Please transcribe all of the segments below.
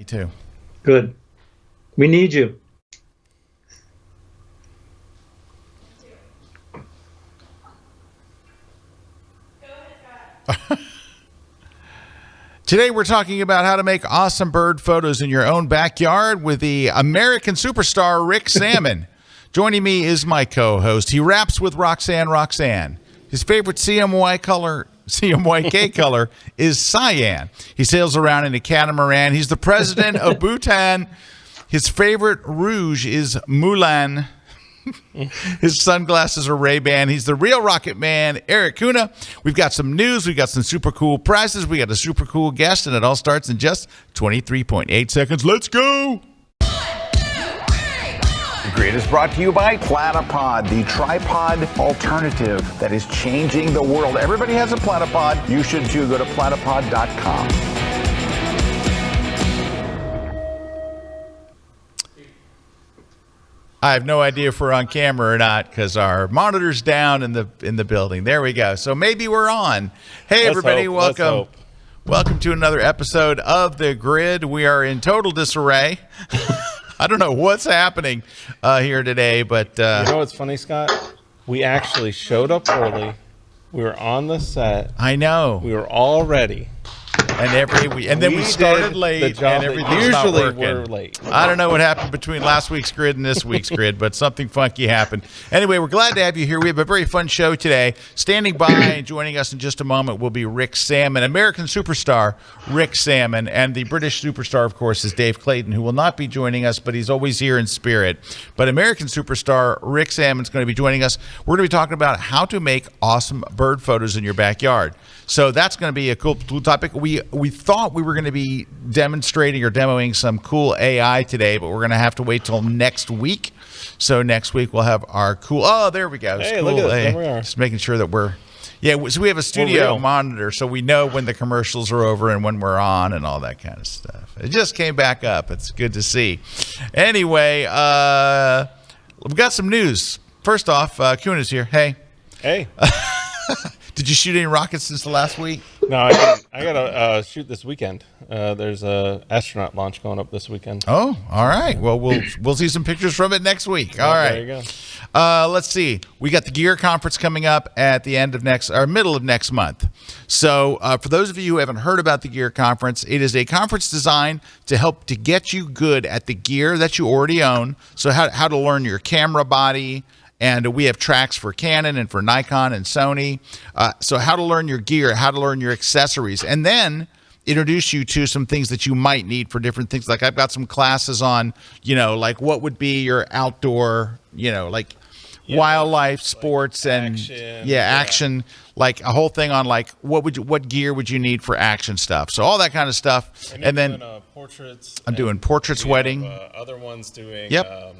Me too. Good. We need you. Today we're talking about how to make awesome bird photos in your own backyard with the American superstar Rick Sammon. Joining me is my co-host. He raps with Roxanne. His favorite CMYK color is cyan. He sails around in a catamaran. He's the president of Bhutan. His favorite rouge is Mulan. His sunglasses are Ray-Ban. He's the real Rocket Man, Erik Kuna. We've got some news. We've got some super cool prizes. We got a super cool guest, and it all starts in just 23.8 seconds. Let's go. The Grid is brought to you by Platypod, the tripod alternative that is changing the world. Everybody has a Platypod. You should too. Go to platypod.com. I have no idea if we're on camera or not because our monitor's down in the building. There we go. So maybe we're on. Hey, everybody, welcome. Welcome to another episode of The Grid. We are in total disarray. I don't know what's happening here today, but... You know what's funny, Scott? We actually showed up early. We were on the set. I know. We were all ready. And then we started late, and everything's not working. We're late. I don't know what happened between last week's grid and this week's grid, but something funky happened. Anyway, we're glad to have you here. We have a very fun show today. Standing by and joining us in just a moment will be Rick Sammon, American superstar Rick Sammon, and the British superstar, of course, is Dave Clayton, who will not be joining us, but he's always here in spirit. But American superstar Rick Sammon is going to be joining us. We're going to be talking about how to make awesome bird photos in your backyard. So that's going to be a cool topic. We thought we were going to be demonstrating or demoing some cool AI today, but we're going to have to wait till next week. So next week we'll have our cool. Oh, there we go. Hey, cool look at this. There we are. Just making sure that we're. Yeah, so we have a studio monitor, so we know when the commercials are over and when we're on and all that kind of stuff. It just came back up. It's good to see. Anyway, we've got some news. First off, Kuna's here. Hey. Hey. Did you shoot any rockets since the last week? No, I got to shoot this weekend. There's a astronaut launch going up this weekend. Oh, all right. Well, we'll see some pictures from it next week. All right. There you go. Let's see. We got the Gear Conference coming up at the end of middle of next month. So for those of you who haven't heard about the Gear Conference, it is a conference designed to help to get you good at the gear that you already own. So how to learn your camera body. And we have tracks for Canon and for Nikon and Sony. So how to learn your gear, how to learn your accessories, and then introduce you to some things that you might need for different things. Like I've got some classes on, like what would be your outdoor, wildlife, sports, like and action, action. Like a whole thing on like what gear would you need for action stuff. So all that kind of stuff. And then doing, portraits. I'm doing portraits, wedding. Other ones doing. Yep.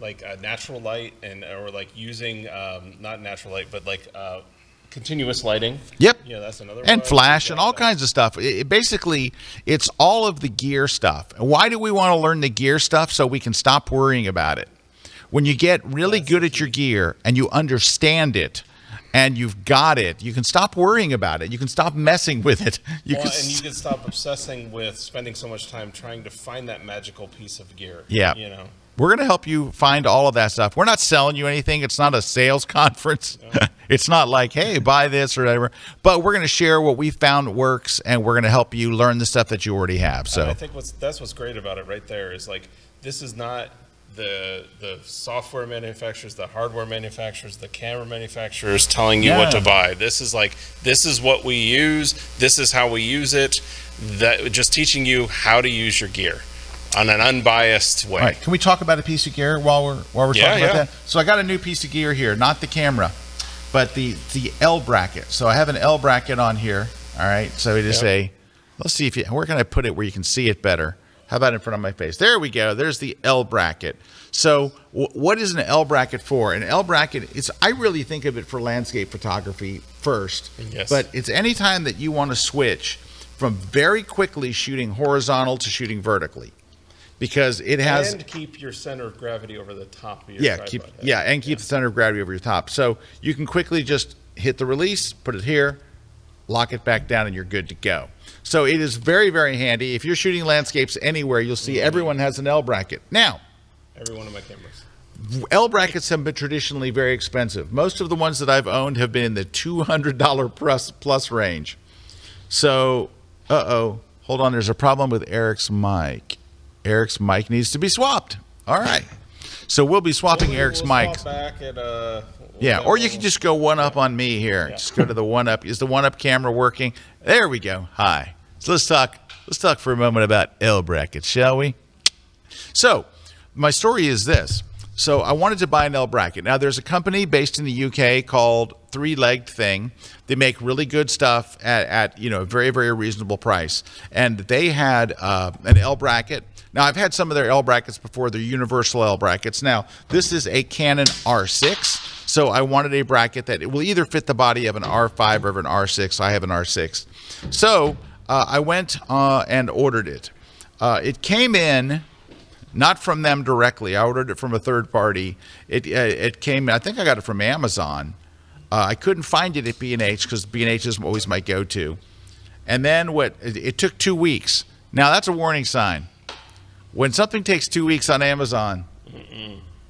Like natural light or like using not natural light, but like continuous lighting. Yep. Yeah, that's another one. And flash and all kinds of stuff. Basically, it's all of the gear stuff. And why do we want to learn the gear stuff? So we can stop worrying about it. When you get really good at your gear and you understand it and you've got it, you can stop worrying about it. You can stop messing with it. And you can stop obsessing with spending so much time trying to find that magical piece of gear. Yeah. We're going to help you find all of that stuff. We're not selling you anything. It's not a sales conference. No. It's not like, hey, buy this or whatever. But we're going to share what we found works, and we're going to help you learn the stuff that you already have. So I think that's what's great about it right there is like this is not the software manufacturers, the hardware manufacturers, the camera manufacturers telling you what to buy. This is what we use. This is how we use it. That just teaching you how to use your gear on an unbiased way. All right, can we talk about a piece of gear while we're talking about that? So I got a new piece of gear here, not the camera, but the L bracket. So I have an L bracket on here. All right, so it is let's see where can I put it where you can see it better? How about in front of my face? There we go. There's the L bracket. So what is an L bracket for? An L bracket I really think of it for landscape photography first. Yes. But it's any time that you want to switch from very quickly shooting horizontal to shooting vertically. Because it has and keep your center of gravity over the top of your tripod. Keep the center of gravity over your top. So you can quickly just hit the release, put it here, lock it back down, and you're good to go. So it is very, very handy. If you're shooting landscapes anywhere, you'll see everyone has an L bracket. Now, Every one of my cameras. L brackets have been traditionally very expensive. Most of the ones that I've owned have been in the $200 plus range. So, hold on. There's a problem with Erik's mic. Erik's mic needs to be swapped. All right. So we'll be swapping Erik's mic. Back at, yeah, or you can just go one up on me here. Yeah. Just go to the one up. Is the one up camera working? There we go. Hi. So let's talk for a moment about L brackets, shall we? So my story is this. So I wanted to buy an L bracket. Now there's a company based in the UK called Three Legged Thing. They make really good stuff at a very, very reasonable price. And they had an L bracket. Now I've had some of their L brackets before. They're universal L brackets. Now this is a Canon R6. So I wanted a bracket that it will either fit the body of an R5 or of an R6. I have an R6. So I went and ordered it. It came in. Not from them directly. I ordered it from a third party. It came. I think I got it from Amazon. I couldn't find it at B&H because B&H is always my go-to. And then it took 2 weeks. Now that's a warning sign. When something takes 2 weeks on Amazon,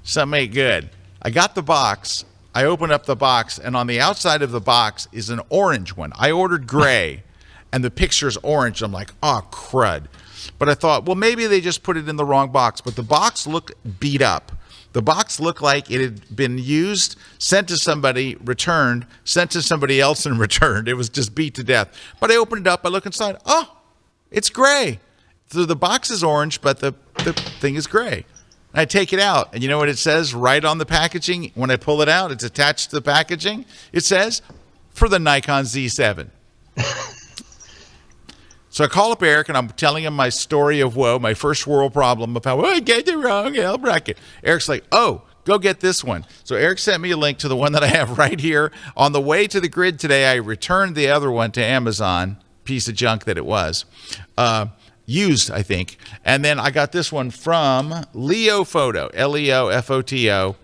something ain't good. I got the box. I opened up the box, and on the outside of the box is an orange one. I ordered gray, and the picture's orange. I'm like, oh crud. But I thought, well, maybe they just put it in the wrong box. But the box looked beat up. The box looked like it had been used, sent to somebody, returned, sent to somebody else and returned. It was just beat to death. But I opened it up. I look inside. Oh, it's gray. So the box is orange, but the thing is gray. And I take it out. And you know what it says right on the packaging? When I pull it out, it's attached to the packaging. It says, for the Nikon Z7. So I call up Erik, and I'm telling him my story of woe, my first world problem of how I get the wrong L bracket. Erik's like, oh, go get this one. So Erik sent me a link to the one that I have right here. On the way to the grid today, I returned the other one to Amazon, piece of junk that it was, used, I think. And then I got this one from Leo Photo, Leofoto,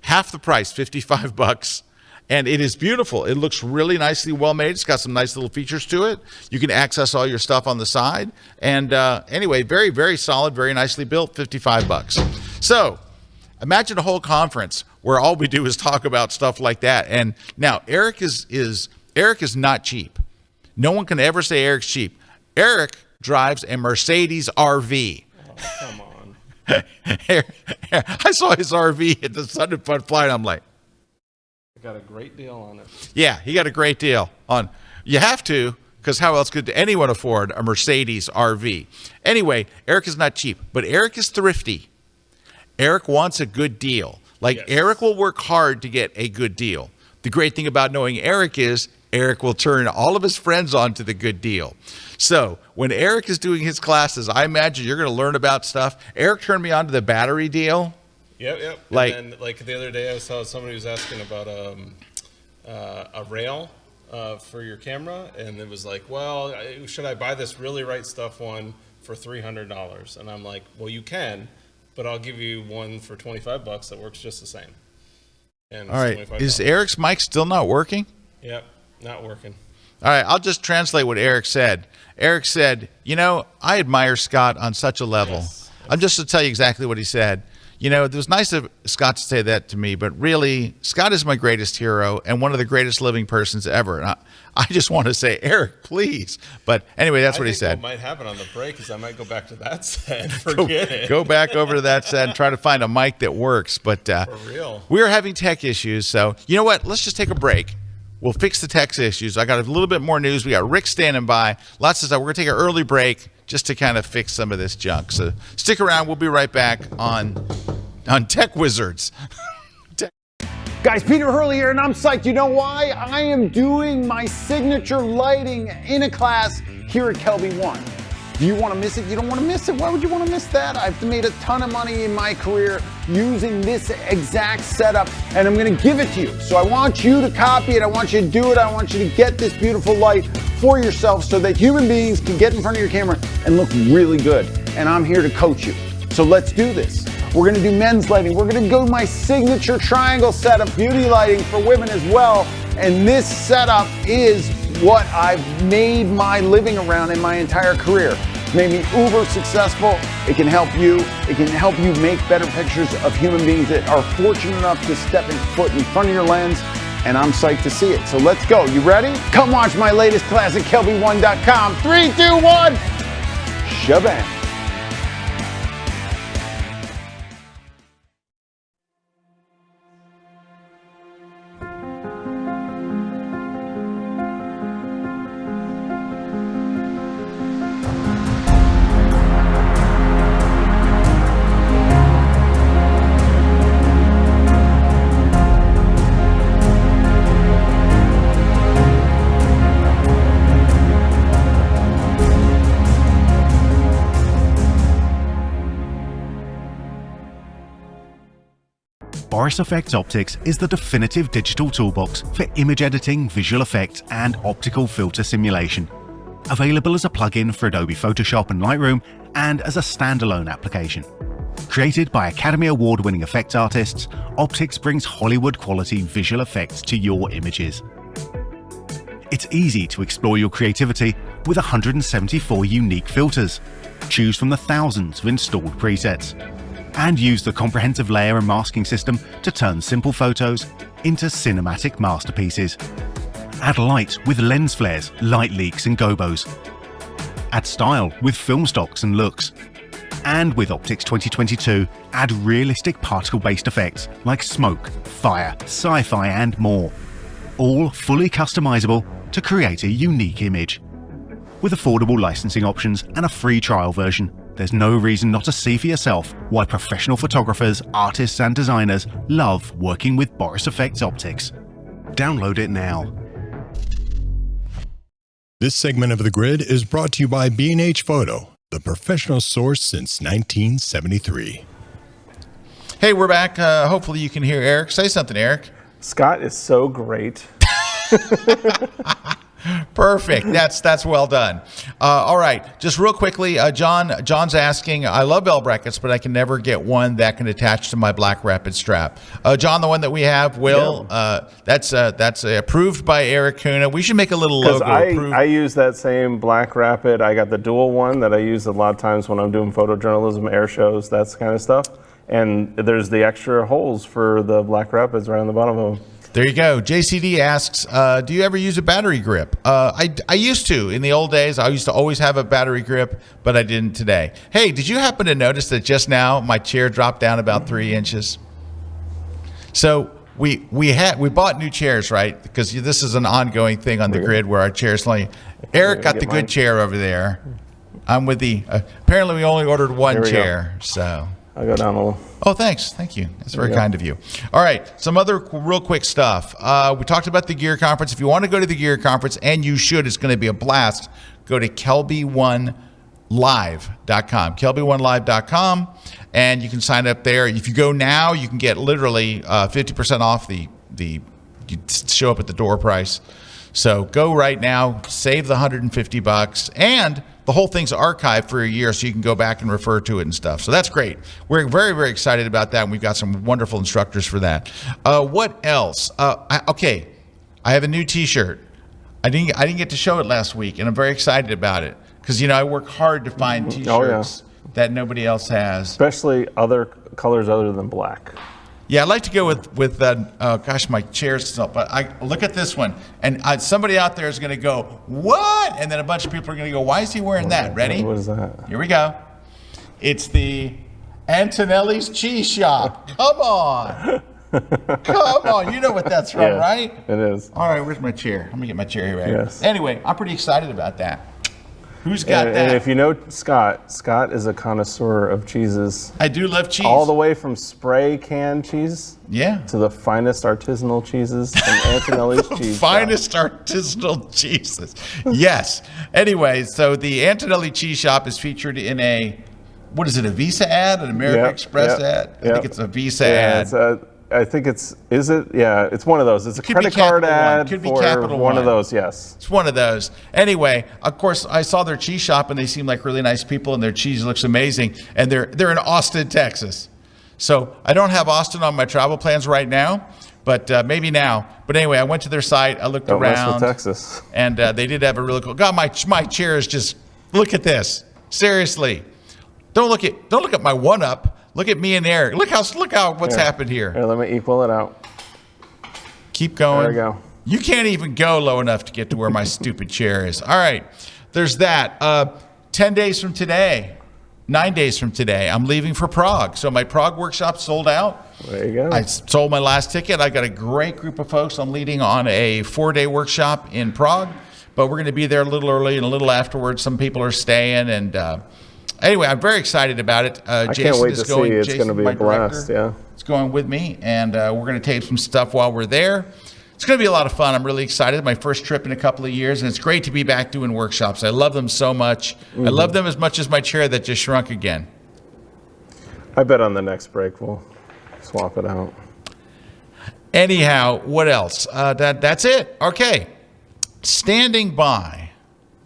half the price, $55. And it is beautiful. It looks really nicely well made. It's got some nice little features to it. You can access all your stuff on the side. And anyway, very, very solid, very nicely built, $55. So imagine a whole conference where all we do is talk about stuff like that. And now Erik is not cheap. No one can ever say Erik's cheap. Erik drives a Mercedes RV. Oh, come on. I saw his RV at the Sun and Fun Flight. I'm like, got a great deal on it. Yeah, he got a great deal on. You have to, because how else could anyone afford a Mercedes RV? Anyway, Erik is not cheap, but Erik is thrifty. Erik wants a good deal. Like, yes. Erik will work hard to get a good deal. The great thing about knowing Erik is Erik will turn all of his friends on to the good deal. So when Erik is doing his classes, I imagine you're going to learn about stuff. Erik turned me on to the battery deal. Yep. Like, and then, like the other day, I saw somebody was asking about a rail for your camera, and it was like, well, should I buy this Really Right Stuff one for $300? And I'm like, well, you can, but I'll give you one for $25 that works just the same. And all right, is Erik's mic still not working? Yep, not working. All right, I'll just translate what Erik said. Erik said, I admire Scott on such a level. Yes. I'm just to tell you exactly what he said. It was nice of Scott to say that to me, but really, Scott is my greatest hero and one of the greatest living persons ever. And I just want to say, Erik, please. But anyway, that's what he said. What might happen on the break is I might go back to that set. Forget it. Go back over to that set and try to find a mic that works. But for real, we are having tech issues. So you know what? Let's just take a break. We'll fix the tech issues. I got a little bit more news. We got Rick standing by. Lots of stuff. We're going to take an early break just to kind of fix some of this junk. So stick around. We'll be right back on Tech Wizards. Guys, Peter Hurley here, and I'm psyched. You know why? I am doing my signature lighting in a class here at Kelby 1. Do you want to miss it? You don't want to miss it. Why would you want to miss that? I've made a ton of money in my career using this exact setup, and I'm going to give it to you. So I want you to copy it. I want you to do it. I want you to get this beautiful light for yourself so that human beings can get in front of your camera and look really good. And I'm here to coach you. So let's do this. We're going to do men's lighting. We're going to go my signature triangle setup, beauty lighting for women as well. And this setup is what I've made my living around in my entire career. It's made me uber successful. It can help you. It can help you make better pictures of human beings that are fortunate enough to step foot in front of your lens, and I'm psyched to see it. So let's go. You ready? Come watch my latest class at Kelby1.com. 3, 2, 1. Shabam. Boris FX Optics is the definitive digital toolbox for image editing, visual effects, and optical filter simulation. Available as a plugin for Adobe Photoshop and Lightroom, and as a standalone application. Created by Academy Award-winning effects artists, Optics brings Hollywood-quality visual effects to your images. It's easy to explore your creativity with 174 unique filters. Choose from the thousands of installed presets. And use the comprehensive layer and masking system to turn simple photos into cinematic masterpieces. Add light with lens flares, light leaks and gobos. Add style with film stocks and looks. And with Optics 2022, add realistic particle-based effects like smoke, fire, sci-fi and more. All fully customizable to create a unique image. With affordable licensing options and a free trial version, there's no reason not to see for yourself why professional photographers, artists and designers love working with Boris FX Optics. Download it now. This segment of The Grid is brought to you by B&H Photo, the professional source since 1973. Hey, we're back. Hopefully you can hear Erik. Say something, Erik. Scott is so great. Perfect. That's well done. All right. Just real quickly, John's asking, I love bell brackets, but I can never get one that can attach to my Black Rapid strap. John, the one that we have, that's approved by Erik Kuna. We should make a little logo. I use that same Black Rapid. I got the dual one that I use a lot of times when I'm doing photojournalism, air shows, that kind of stuff. And there's the extra holes for the Black Rapids right on the bottom of them. There you go. JCD asks, do you ever use a battery grip? I used to. In the old days, I used to always have a battery grip, but I didn't today. Hey, did you happen to notice that just now my chair dropped down about 3 inches? So we bought new chairs, right? Because this is an ongoing thing on the grid where our chairs like Erik got the good chair over there. I'm with the apparently we only ordered one chair, so I'll go down a little. Oh, thanks. Thank you. That's very kind of you. All right. Some other real quick stuff. We talked about the Gear Conference. If you want to go to the Gear Conference, and you should, it's going to be a blast, go to Kelby1Live.com. Kelby1Live.com, and you can sign up there. If you go now, you can get literally 50% off you show up at the door price. So go right now, save the $150, and the whole thing's archived for a year, so you can go back and refer to it and stuff. So that's great. We're very, very excited about that, and we've got some wonderful instructors for that. What else? Okay, I have a new T-shirt. I didn't get to show it last week, and I'm very excited about it because I work hard to find T-shirts that nobody else has, especially other colors other than black. Yeah, I'd like to go with gosh, my chair's still, but I look at this one, and somebody out there is going to go, what? And then a bunch of people are going to go, why is he wearing that? Ready? What is that? Here we go. It's the Antonelli's Cheese Shop. Come on. Come on. You know what that's from, right? It is. All right, where's my chair? Let me get my chair here. Right? Yes. Anyway, I'm pretty excited about that. Who's got that? And if you know Scott is a connoisseur of cheeses. I do love cheese. All the way from spray can cheese to the finest artisanal cheeses from Antonelli's Cheese Finest artisanal cheeses. Yes. Anyway, so the Antonelli Cheese Shop is featured in a Visa ad, an American Express ad? I think it's a Visa ad. I think it's one of those. It's a credit card ad for one of those, yes. It's one of those. Anyway, of course, I saw their cheese shop, and they seem like really nice people, and their cheese looks amazing, and they're in Austin, Texas. So I don't have Austin on my travel plans right now, but maybe now. But anyway, I went to their site. I looked Don't mess around. with Texas. And they did have a really cool. God, my chair is just. Look at this. Seriously, don't look at my one up. Look at me and Erik. Look how what's happened here. Here, let me equal it out. Keep going. There we go. You can't even go low enough to get to where my stupid chair is. All right, there's that. 10 days from today, 9 days from today, I'm leaving for Prague. So my Prague workshop sold out. There you go. I sold my last ticket. I got a great group of folks. I'm leading on a 4-day workshop in Prague, but we're going to be there a little early and a little afterwards. Some people are staying, and anyway, I'm very excited about it. I Jason can't wait is to going. see. It's Jason, going to be my a blast. director, Yeah. is going with me, and we're going to tape some stuff while we're there. It's going to be a lot of fun. I'm really excited. My first trip in a couple of years, and it's great to be back doing workshops. I love them so much. I love them as much as my chair that just shrunk again. I bet on the next break we'll swap it out. Anyhow, what else? That's it. Okay. Standing by.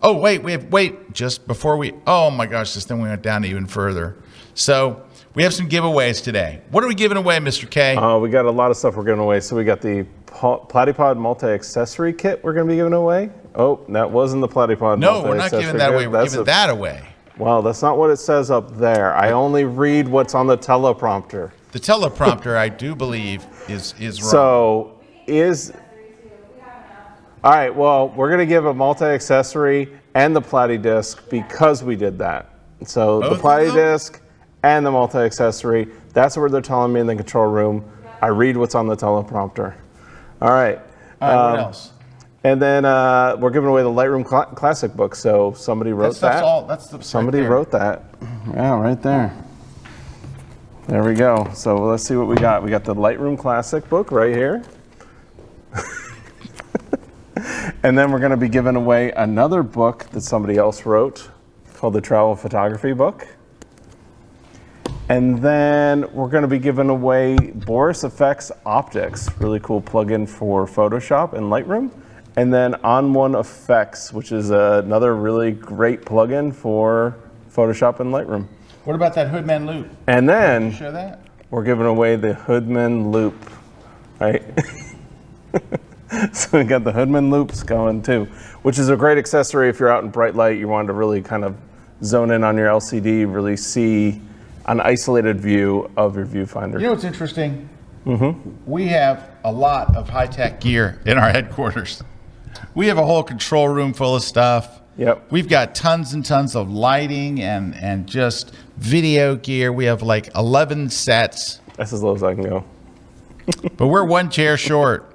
Oh, wait. Just before oh my gosh, this thing went down even further. So we have some giveaways today. What are we giving away, Mr. K? We got a lot of stuff we're giving away. So we got the Platypod multi-accessory kit we're going to be giving away. Oh, that wasn't the Platypod No, we're not giving that away. We're giving that away. Well, that's not what it says up there. I only read what's on the teleprompter. The teleprompter, I do believe, is wrong. So all right, well, we're going to give a multi-accessory and the Platy disc because we did that. So Both the of Platy them? disc and the multi-accessory, that's what they're telling me in the control room. I read what's on the teleprompter. All right. What else? And then we're giving away the Lightroom Classic book. So somebody wrote somebody wrote that. Yeah, right there. There we go. So let's see what we got. We got the Lightroom Classic book right here. And then we're going to be giving away another book that somebody else wrote called the Travel Photography book. And then we're going to be giving away Boris FX Optics, really cool plugin for Photoshop and Lightroom. And then On One Effects, which is another really great plugin for Photoshop and Lightroom. What about that Hoodman loop? And then Show that. we're giving away the Hoodman loop, right? So we got the Hoodman loops going too, which is a great accessory if you're out in bright light, you want to really kind of zone in on your LCD, really see an isolated view of your viewfinder. You know what's interesting? We have a lot of high-tech gear in our headquarters. We have a whole control room full of stuff. Yep. We've got tons and tons of lighting and just video gear. We have like 11 sets. That's as low as I can go. But we're one chair short.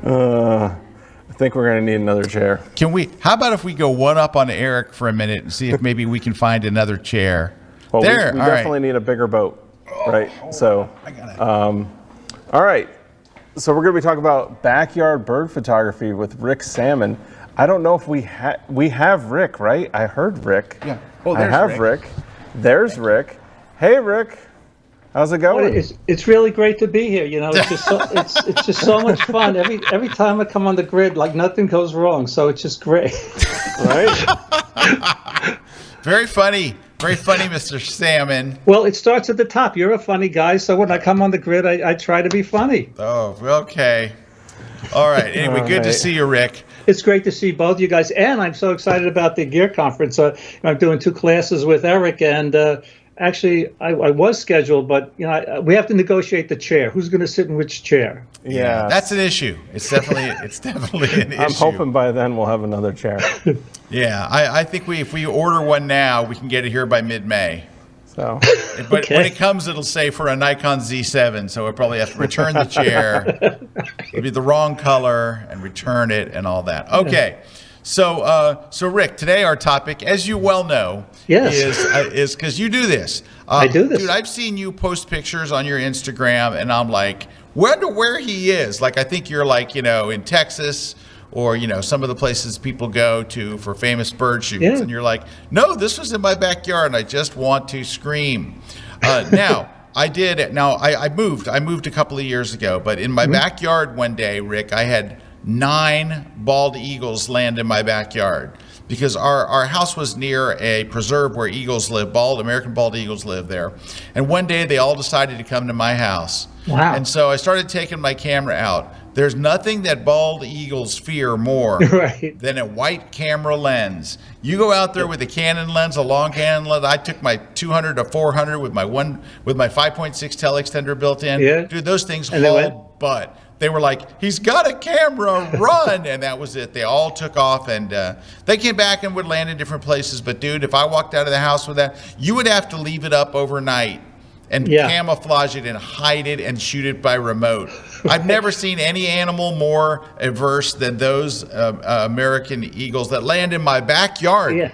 I think we're going to need another chair. How about if we go one up on Erik for a minute and see if maybe we can find another chair? Well, there. we all definitely right. need a bigger boat, right? So, I got it. all right. So we're going to be talking about backyard bird photography with Rick Sammon. I don't know if we have Rick, right? I heard Rick. Yeah. Oh, I there's have Rick. There's Rick. Hey, Rick. How's it going? It's really great to be here. You know, it's just so much fun. Every time I come on the grid, like nothing goes wrong. So it's just great. Right? Very funny, Mr. Sammon. Well, it starts at the top. You're a funny guy, so when I come on the grid, I try to be funny. Oh, okay. All right. Anyway, good to see you, Rick. It's great to see both you guys, and I'm so excited about the gear conference. I'm doing 2 classes with Erik, and actually, I was scheduled, but we have to negotiate the chair. Who's going to sit in which chair? Yeah. That's an issue. It's definitely an issue. I'm hoping by then we'll have another chair. Yeah, I think if we order one now, we can get it here by mid-May. So, But when it comes, it'll say for a Nikon Z7, so we'll probably have to return the chair. It'll be the wrong color and return it and all that. Okay. So Rick, today our topic, as you well know, is because you do this. I do this. Dude, I've seen you post pictures on your Instagram, and I'm like, wonder where he is. Like, I think you're like, in Texas or, some of the places people go to for famous bird shoots. Yeah. And you're like, no, this was in my backyard, and I just want to scream. Now, I moved a couple of years ago, but in my backyard one day, Rick, I had 9 bald eagles land in my backyard because our house was near a preserve where eagles live, American bald eagles live there. And one day they all decided to come to my house. Wow. And so I started taking my camera out. There's nothing that bald eagles fear more Right. than a white camera lens. You go out there with a Canon lens, a long Canon lens. I took my 200 to 400 with my 5.6 teleextender built in. Yeah. Dude, those things And they went? haul butt. They were like, he's got a camera, run. And that was it. They all took off, and they came back and would land in different places. But, dude, if I walked out of the house with that, you would have to leave it up overnight and camouflage it and hide it and shoot it by remote. I've never seen any animal more averse than those American eagles that land in my backyard. Yeah.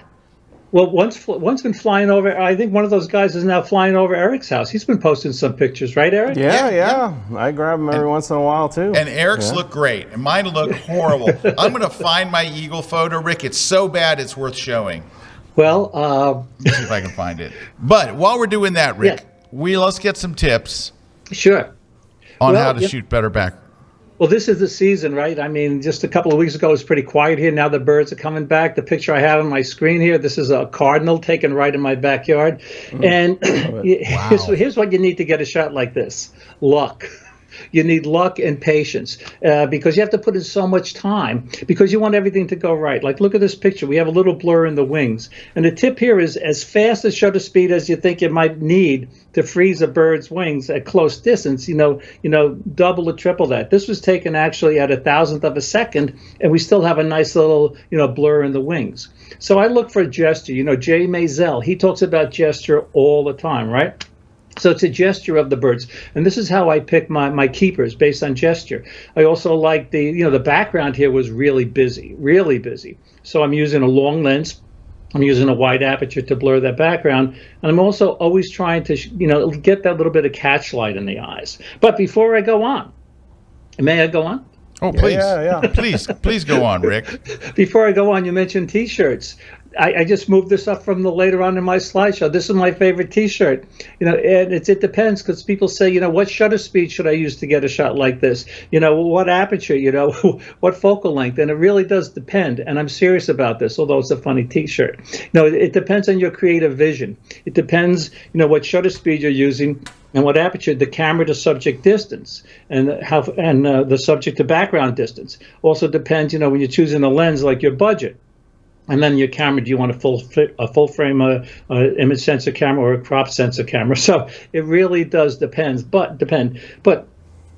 Well, one's been flying over. I think one of those guys is now flying over Eric's house. He's been posting some pictures, right, Erik? Yeah. I grab them every once in a while, too. And Eric's look great, and mine look horrible. I'm going to find my eagle photo, Rick. It's so bad it's worth showing. Well, Let's see if I can find it. But while we're doing that, Rick, let's get some tips sure. on how to shoot better back. Well, this is the season, right? I mean, just a couple of weeks ago, it was pretty quiet here. Now the birds are coming back. The picture I have on my screen here, this is a cardinal taken right in my backyard. And here's what you need to get a shot like this. Luck. You need luck and patience because you have to put in so much time because you want everything to go right. Like, look at this picture. We have a little blur in the wings. And the tip here is as fast as shutter speed as you think you might need to freeze a bird's wings at close distance, double or triple that. This was taken actually at 1,000th of a second, and we still have a nice little, blur in the wings. So I look for gesture. Jay Maisel, he talks about gesture all the time, right? So it's a gesture of the birds. And this is how I pick my keepers based on gesture. I also like the background here was really busy. So I'm using a long lens. I'm using a wide aperture to blur that background. And I'm also always trying to, get that little bit of catch light in the eyes. But before I go on, may I go on? Oh, please. Yeah. Please go on, Rick. Before I go on, you mentioned T-shirts. I just moved this up from the later on in my slideshow. This is my favorite T-shirt. And it depends because people say, what shutter speed should I use to get a shot like this? What aperture? What focal length? And it really does depend. And I'm serious about this, although it's a funny T-shirt. It depends on your creative vision. It depends, what shutter speed you're using. And what aperture, the camera to subject distance, and the subject to background distance. Also depends, when you're choosing a lens, like your budget. And then your camera, do you want a full frame image sensor camera or a crop sensor camera? So it really does depend. But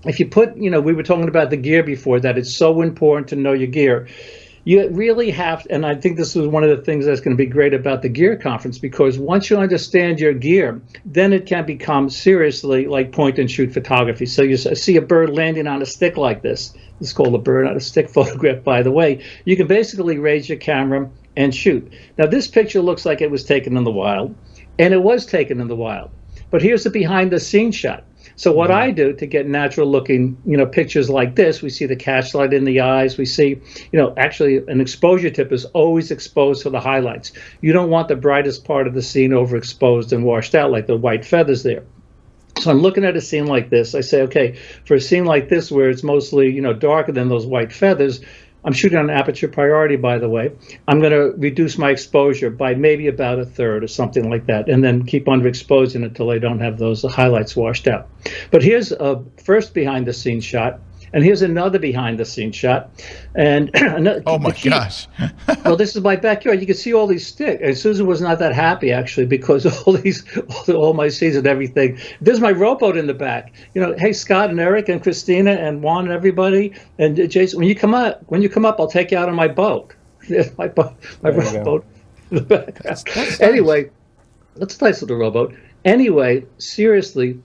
if you put, we were talking about the gear before, that it's so important to know your gear. You really have, and I think this is one of the things that's going to be great about the gear conference, because once you understand your gear, then it can become seriously like point and shoot photography. So you see a bird landing on a stick like this. It's called a bird on a stick photograph, by the way. You can basically raise your camera and shoot. Now this picture looks like it was taken in the wild, and it was taken in the wild. But here's the behind the scenes shot. So what I do to get natural looking, pictures like this, we see the catch light in the eyes. We see, actually an exposure tip is always exposed to the highlights. You don't want the brightest part of the scene overexposed and washed out like the white feathers there. So I'm looking at a scene like this. I say, okay, for a scene like this where it's mostly, darker than those white feathers, I'm shooting on aperture priority, by the way. I'm going to reduce my exposure by maybe about 1/3 or something like that, and then keep underexposing it until I don't have those highlights washed out. But here's a first behind-the-scenes shot, and here's another behind-the-scenes shot. And oh my gosh! Well, this is my backyard. You can see all these sticks. And Susan was not that happy actually because all my seeds and everything. There's my rowboat in the back. Hey Scott and Erik and Christina and Juan and everybody and Jason. When you come up, I'll take you out on my boat. my rowboat in the back. That's anyway, that's a nice little rowboat. Anyway, seriously.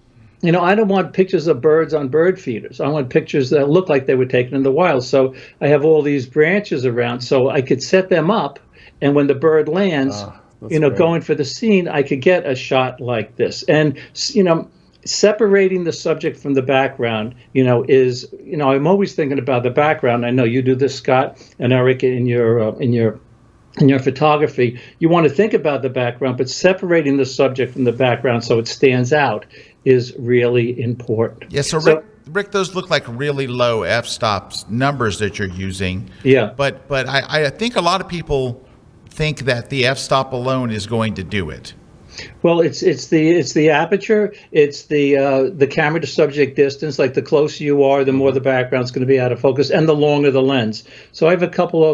I don't want pictures of birds on bird feeders. I want pictures that look like they were taken in the wild. So I have all these branches around so I could set them up. And when the bird lands, great. Going for the scene, I could get a shot like this. And, separating the subject from the background, is, I'm always thinking about the background. I know you do this, Scott and Erik, in your photography. You want to think about the background, but separating the subject from the background so it stands out is really important. Yeah, so Rick, those look like really low f-stops numbers that you're using. Yeah. But I think a lot of people think that the f-stop alone is going to do it. Well, it's the aperture, it's the camera to subject distance. Like the closer you are, the more the background's going to be out of focus, and the longer the lens. So I have a couple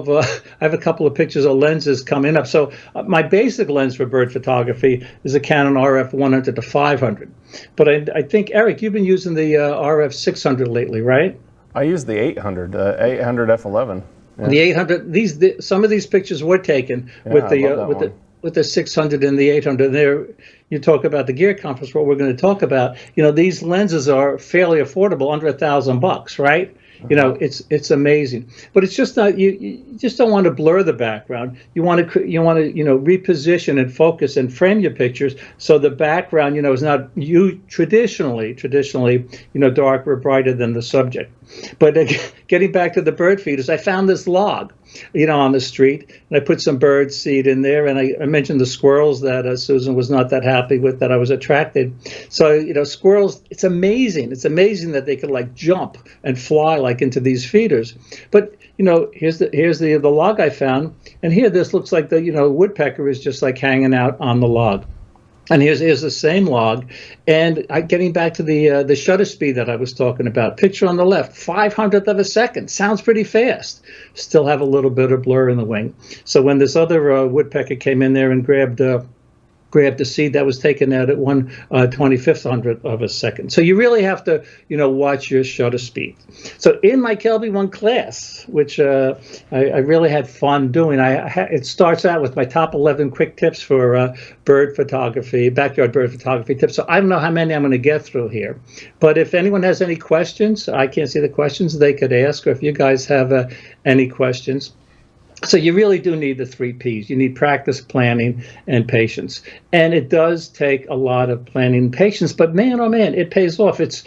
of pictures of lenses coming up. So my basic lens for bird photography is a Canon RF 100 to 500. But I think, Erik, you've been using the RF 600 lately, right? I use the 800, 800 f11. Yeah. The 800. Some of these pictures were taken with the 600 and the 800. There, you talk about the gear conference. What we're going to talk about, these lenses are fairly affordable, under $1,000, right? It's amazing, but it's just not, you just don't want to blur the background. You want to reposition and focus and frame your pictures so the background is not traditionally darker or brighter than the subject. But getting back to the bird feeders, I found this log on the street, and I put some bird seed in there, and I mentioned the squirrels that Susan was not that happy with, that I was attracted. So squirrels, it's amazing that they could like jump and fly like into these feeders. But here's the log I found, and here this looks like the woodpecker is just like hanging out on the log. And here's the same log, and getting back to the shutter speed that I was talking about. Picture on the left, 500th of a second. Sounds pretty fast. Still have a little bit of blur in the wing. So when this other woodpecker came in there and grabbed the seed, that was taken out at 1/25th of a second. So you really have to, watch your shutter speed. So in my Kelby 1 class, which I really had fun doing, it starts out with my top 11 quick tips for bird photography, backyard bird photography tips. So I don't know how many I'm going to get through here, but if anyone has any questions, I can't see the questions, they could ask, or if you guys have any questions. So you really do need the 3 Ps. You need practice, planning, and patience. And it does take a lot of planning and patience, but man, oh man, it pays off. It's,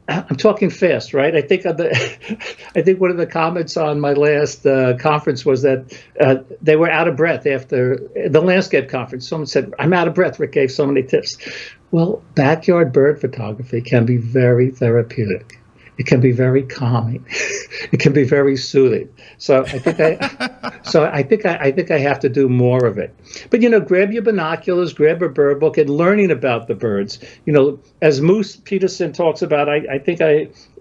I'm talking fast, right? I think one of the comments on my last conference was that they were out of breath after the landscape conference. Someone said, "I'm out of breath." Rick gave so many tips. Well, backyard bird photography can be very therapeutic. It can be very calming. It can be very soothing. So I think I have to do more of it. But grab your binoculars, grab a bird book, and learning about the birds. As Moose Peterson talks about, I think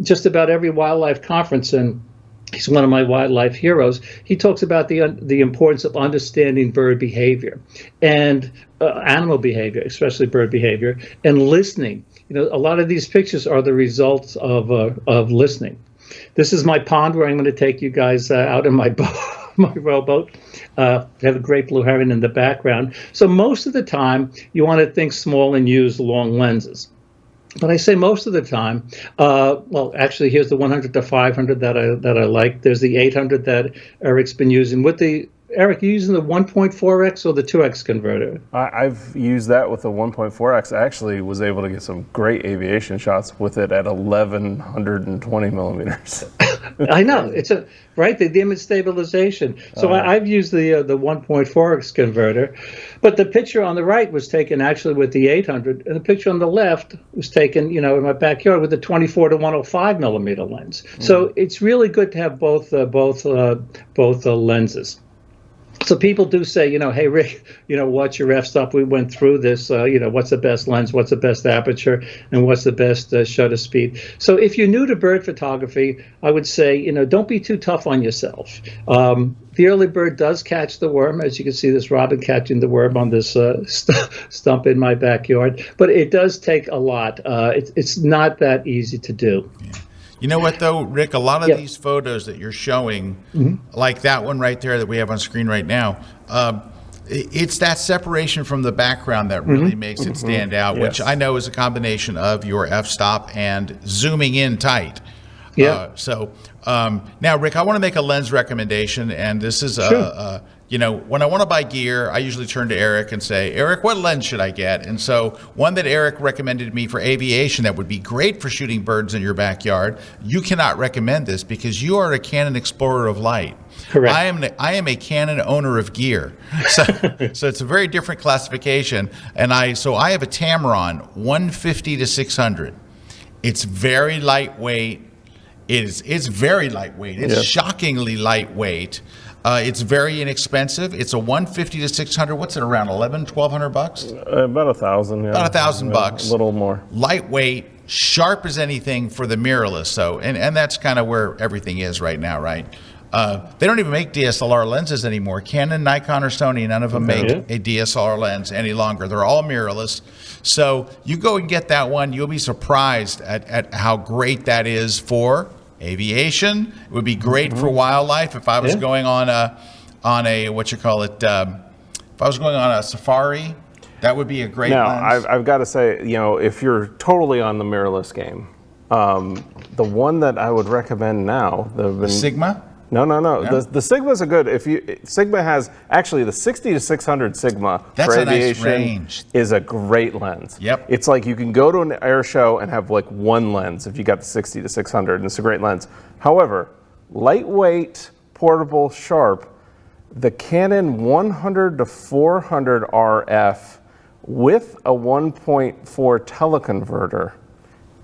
just about every wildlife conference, and he's one of my wildlife heroes. He talks about the importance of understanding bird behavior and animal behavior, especially bird behavior, and listening. A lot of these pictures are the results of listening. This is my pond where I'm going to take you guys out in my rowboat. They have a great blue heron in the background. So most of the time, you want to think small and use long lenses. But I say most of the time, well, actually, here's the 100 to 500 that I like. There's the 800 that Erik's been using. Erik, you using the 1.4x or the 2x converter? I've used that with the 1.4x. I actually was able to get some great aviation shots with it at 1120 millimeters. I know, it's the image stabilization. So I've used the 1.4x converter, but the picture on the right was taken actually with the 800, and the picture on the left was taken, in my backyard with the 24 to 105 millimeter lens. So it's really good to have both lenses. So people do say, hey, Rick, what's your f-stop? We went through this, what's the best lens, what's the best aperture, and what's the best shutter speed. So if you're new to bird photography, I would say, don't be too tough on yourself. The early bird does catch the worm. As you can see, this robin catching the worm on this stump in my backyard. But it does take a lot. It's not that easy to do. Yeah. You know what, though, Rick? A lot of these photos that you're showing, like that one right there that we have on screen right now, it's that separation from the background that really makes it stand out, which I know is a combination of your f-stop and zooming in tight. Yeah. Now, Rick, I want to make a lens recommendation, and this is when I want to buy gear, I usually turn to Erik and say, Erik, what lens should I get? And so one that Erik recommended me for aviation that would be great for shooting birds in your backyard, you cannot recommend this because you are a Canon Explorer of Light. Correct. I am a Canon owner of gear. So it's a very different classification. And I have a Tamron 150 to 600. It's very lightweight. It's very lightweight. It's shockingly lightweight. It's very inexpensive. It's a 150 to 600. What's it around? 1,100 bucks? About 1,000. Yeah. About $1,000. A little more. Lightweight, sharp as anything for the mirrorless. So, and that's kind of where everything is right now, right? They don't even make DSLR lenses anymore. Canon, Nikon, or Sony, none of them make a DSLR lens any longer. They're all mirrorless. So you go and get that one. You'll be surprised at how great that is for aviation. It would be great for wildlife. If I was going on a what you call it, if I was going on a safari, that would be a great lens. I've got to say, if you're totally on the mirrorless game, the one that I would recommend now, Sigma? No. The Sigmas are good. Sigma has actually the 60 to 600 Sigma for aviation. Nice range. Is a great lens. Yep. It's like you can go to an air show and have like one lens if you got the 60 to 600, and it's a great lens. However, lightweight, portable, sharp, the Canon 100 to 400 RF with a 1.4 teleconverter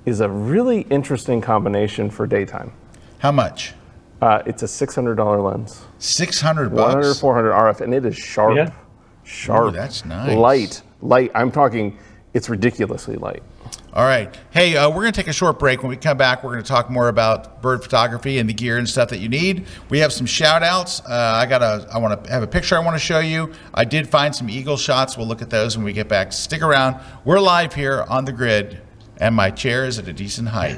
is a really interesting combination for daytime. How much? It's a $600 lens. $600. 100, 400 RF, and it is sharp. Yeah. Sharp. Ooh, that's nice. Light. I'm talking, it's ridiculously light. All right. Hey, we're going to take a short break. When we come back, we're going to talk more about bird photography and the gear and stuff that you need. We have some shout outs. I want to have a picture I want to show you. I did find some eagle shots. We'll look at those when we get back. Stick around. We're live here on the grid, and my chair is at a decent height.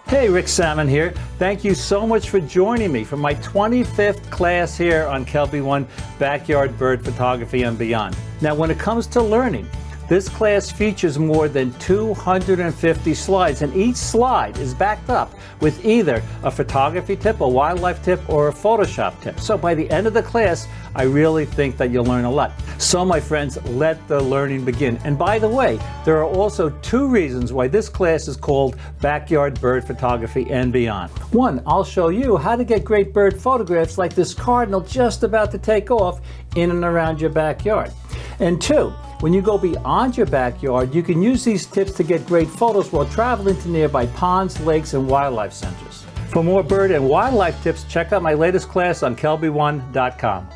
Hey, Rick Sammon here. Thank you so much for joining me for my 25th class here on Kelby 1 Backyard Bird Photography and Beyond. Now, when it comes to learning, this class features more than 250 slides, and each slide is backed up with either a photography tip, a wildlife tip, or a Photoshop tip. So by the end of the class, I really think that you'll learn a lot. So my friends, let the learning begin. And by the way, there are also 2 reasons why this class is called Backyard Bird Photography and Beyond. 1, I'll show you how to get great bird photographs like this cardinal just about to take off in and around your backyard. And 2, when you go beyond your backyard, you can use these tips to get great photos while traveling to nearby ponds, lakes, and wildlife centers. For more bird and wildlife tips, check out my latest class on kelby1.com.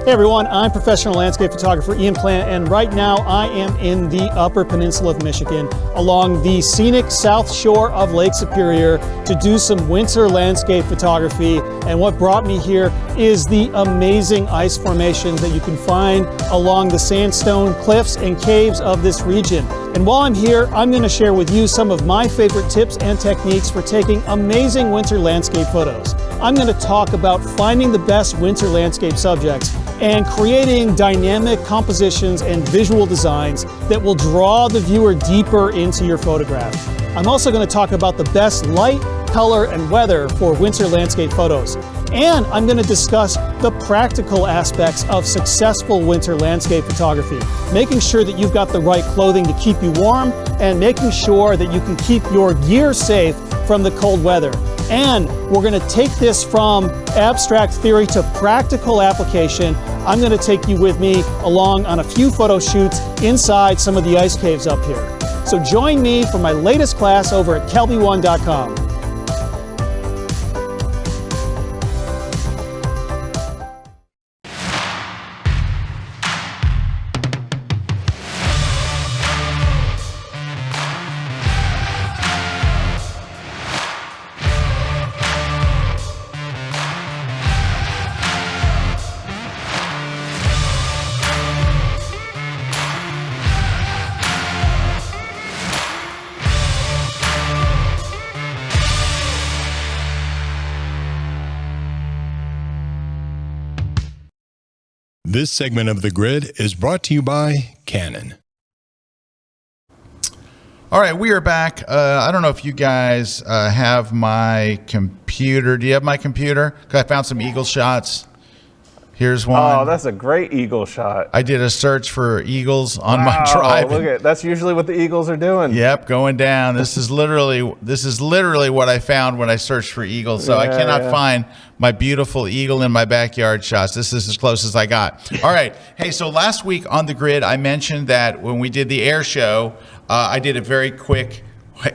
Hey everyone, I'm professional landscape photographer Ian Plant, and right now I am in the Upper Peninsula of Michigan along the scenic south shore of Lake Superior to do some winter landscape photography. And what brought me here is the amazing ice formations that you can find along the sandstone cliffs and caves of this region. And while I'm here, I'm going to share with you some of my favorite tips and techniques for taking amazing winter landscape photos. I'm going to talk about finding the best winter landscape subjects and creating dynamic compositions and visual designs that will draw the viewer deeper into your photograph. I'm also going to talk about the best light, color, and weather for winter landscape photos. And I'm going to discuss the practical aspects of successful winter landscape photography, making sure that you've got the right clothing to keep you warm and making sure that you can keep your gear safe from the cold weather. And we're going to take this from abstract theory to practical application. I'm going to take you with me along on a few photo shoots inside some of the ice caves up here. So join me for my latest class over at kelby1.com. This segment of The Grid is brought to you by Canon. All right, we are back. I don't know if you guys have my computer. Do you have my computer? 'Cause I found some eagle shots. Here's one. Oh, that's a great eagle shot. I did a search for eagles on my drive. Look at that's usually what the eagles are doing. Yep, going down. This is literally what I found when I searched for eagles. So I cannot find my beautiful eagle in my backyard shots. This is as close as I got. All right. Hey, so last week on the grid, I mentioned that when we did the air show, I did a very quick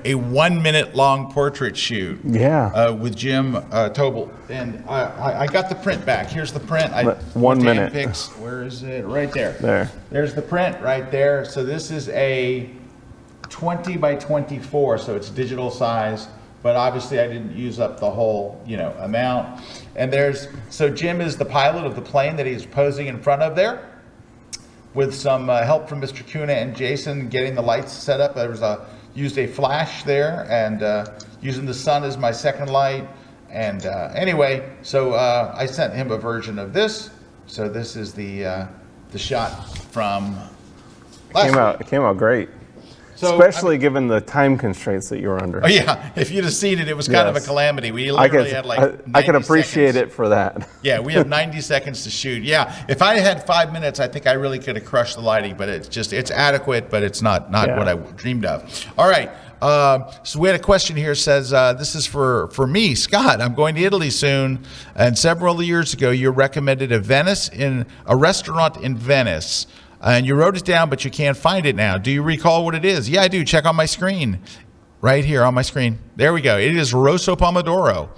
a 1 minute long portrait shoot. Yeah. With Jim Tobel, and I got the print back. Here's the print. 1 minute. Pics. Where is it? Right there. There. There's the print right there. So this is a 20 by 24, so it's digital size. But obviously, I didn't use up the whole, amount. And so Jim is the pilot of the plane that he's posing in front of there, with some help from Mr. Kuna and Jason getting the lights set up. Used a flash there, and using the sun as my second light. And anyway, so I sent him a version of this. So this is the shot from last week. It came out great. So, especially given the time constraints that you were under. Oh yeah, if you'd have seen it, it was kind of a calamity. We literally had like 90 I could appreciate seconds. it for that. Yeah, we have 90 seconds to shoot. Yeah, if I had 5 minutes, I think I really could have crushed the lighting, but it's adequate, but it's not what I dreamed of. All right. So we had a question here. Says this is for me, Scott. I'm going to Italy soon, and several years ago, you recommended a restaurant in Venice. And you wrote it down, but you can't find it now. Do you recall what it is? Yeah, I do. Check on my screen. Right here on my screen. There we go. It is Rosso Pomodoro.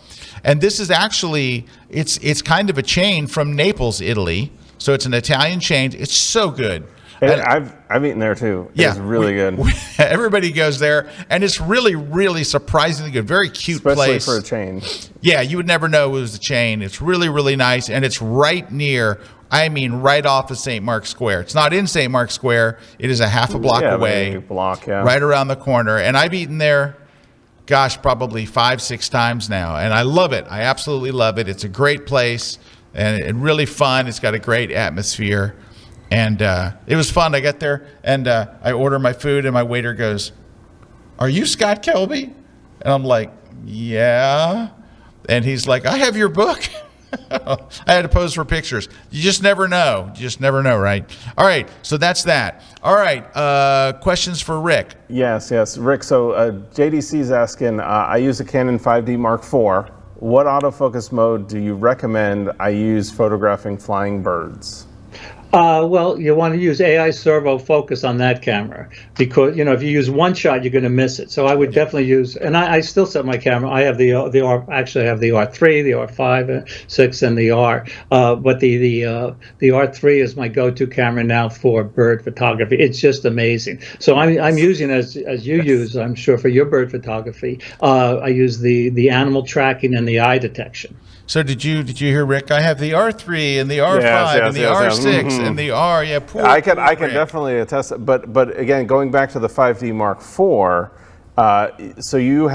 And this is actually, it's kind of a chain from Naples, Italy. So it's an Italian chain. It's so good. And I've eaten there too. It's really good. Everybody goes there, and it's really, really surprisingly good. Very cute Especially place. for a chain. Yeah, you would never know it was a chain. It's really, really nice, and it's right near, right off of St. Mark's Square. It's not in St. Mark's Square. It is a half a block away. Right around the corner. And I've eaten there, probably 5-6 times now, and I love it. I absolutely love it. It's a great place, and really fun. It's got a great atmosphere. And it was fun. I got there, and I order my food, and my waiter goes, "Are you Scott Kelby?" And I'm like, "Yeah." And he's like, "I have your book." I had to pose for pictures. You just never know. You just never know, right? All right, so that's that. All right, questions for Rick. Yes, Rick. So JDC's asking, I use a Canon 5D Mark IV. What autofocus mode do you recommend I use photographing flying birds? Well, you want to use AI servo focus on that camera, because if you use one shot, you're going to miss it. So I would definitely use, and I still set my camera. I have the actually I have the R3, the R5, 6, and the R. But the R3 is my go-to camera now for bird photography. It's just amazing. So I'm using, as you use, I'm sure, for your bird photography. I use the animal tracking and the eye detection. So did you hear, Rick? I have the R3 and the R5 and the R6 and the R. Yeah, I can definitely attest. But again, going back to the 5D Mark IV, so you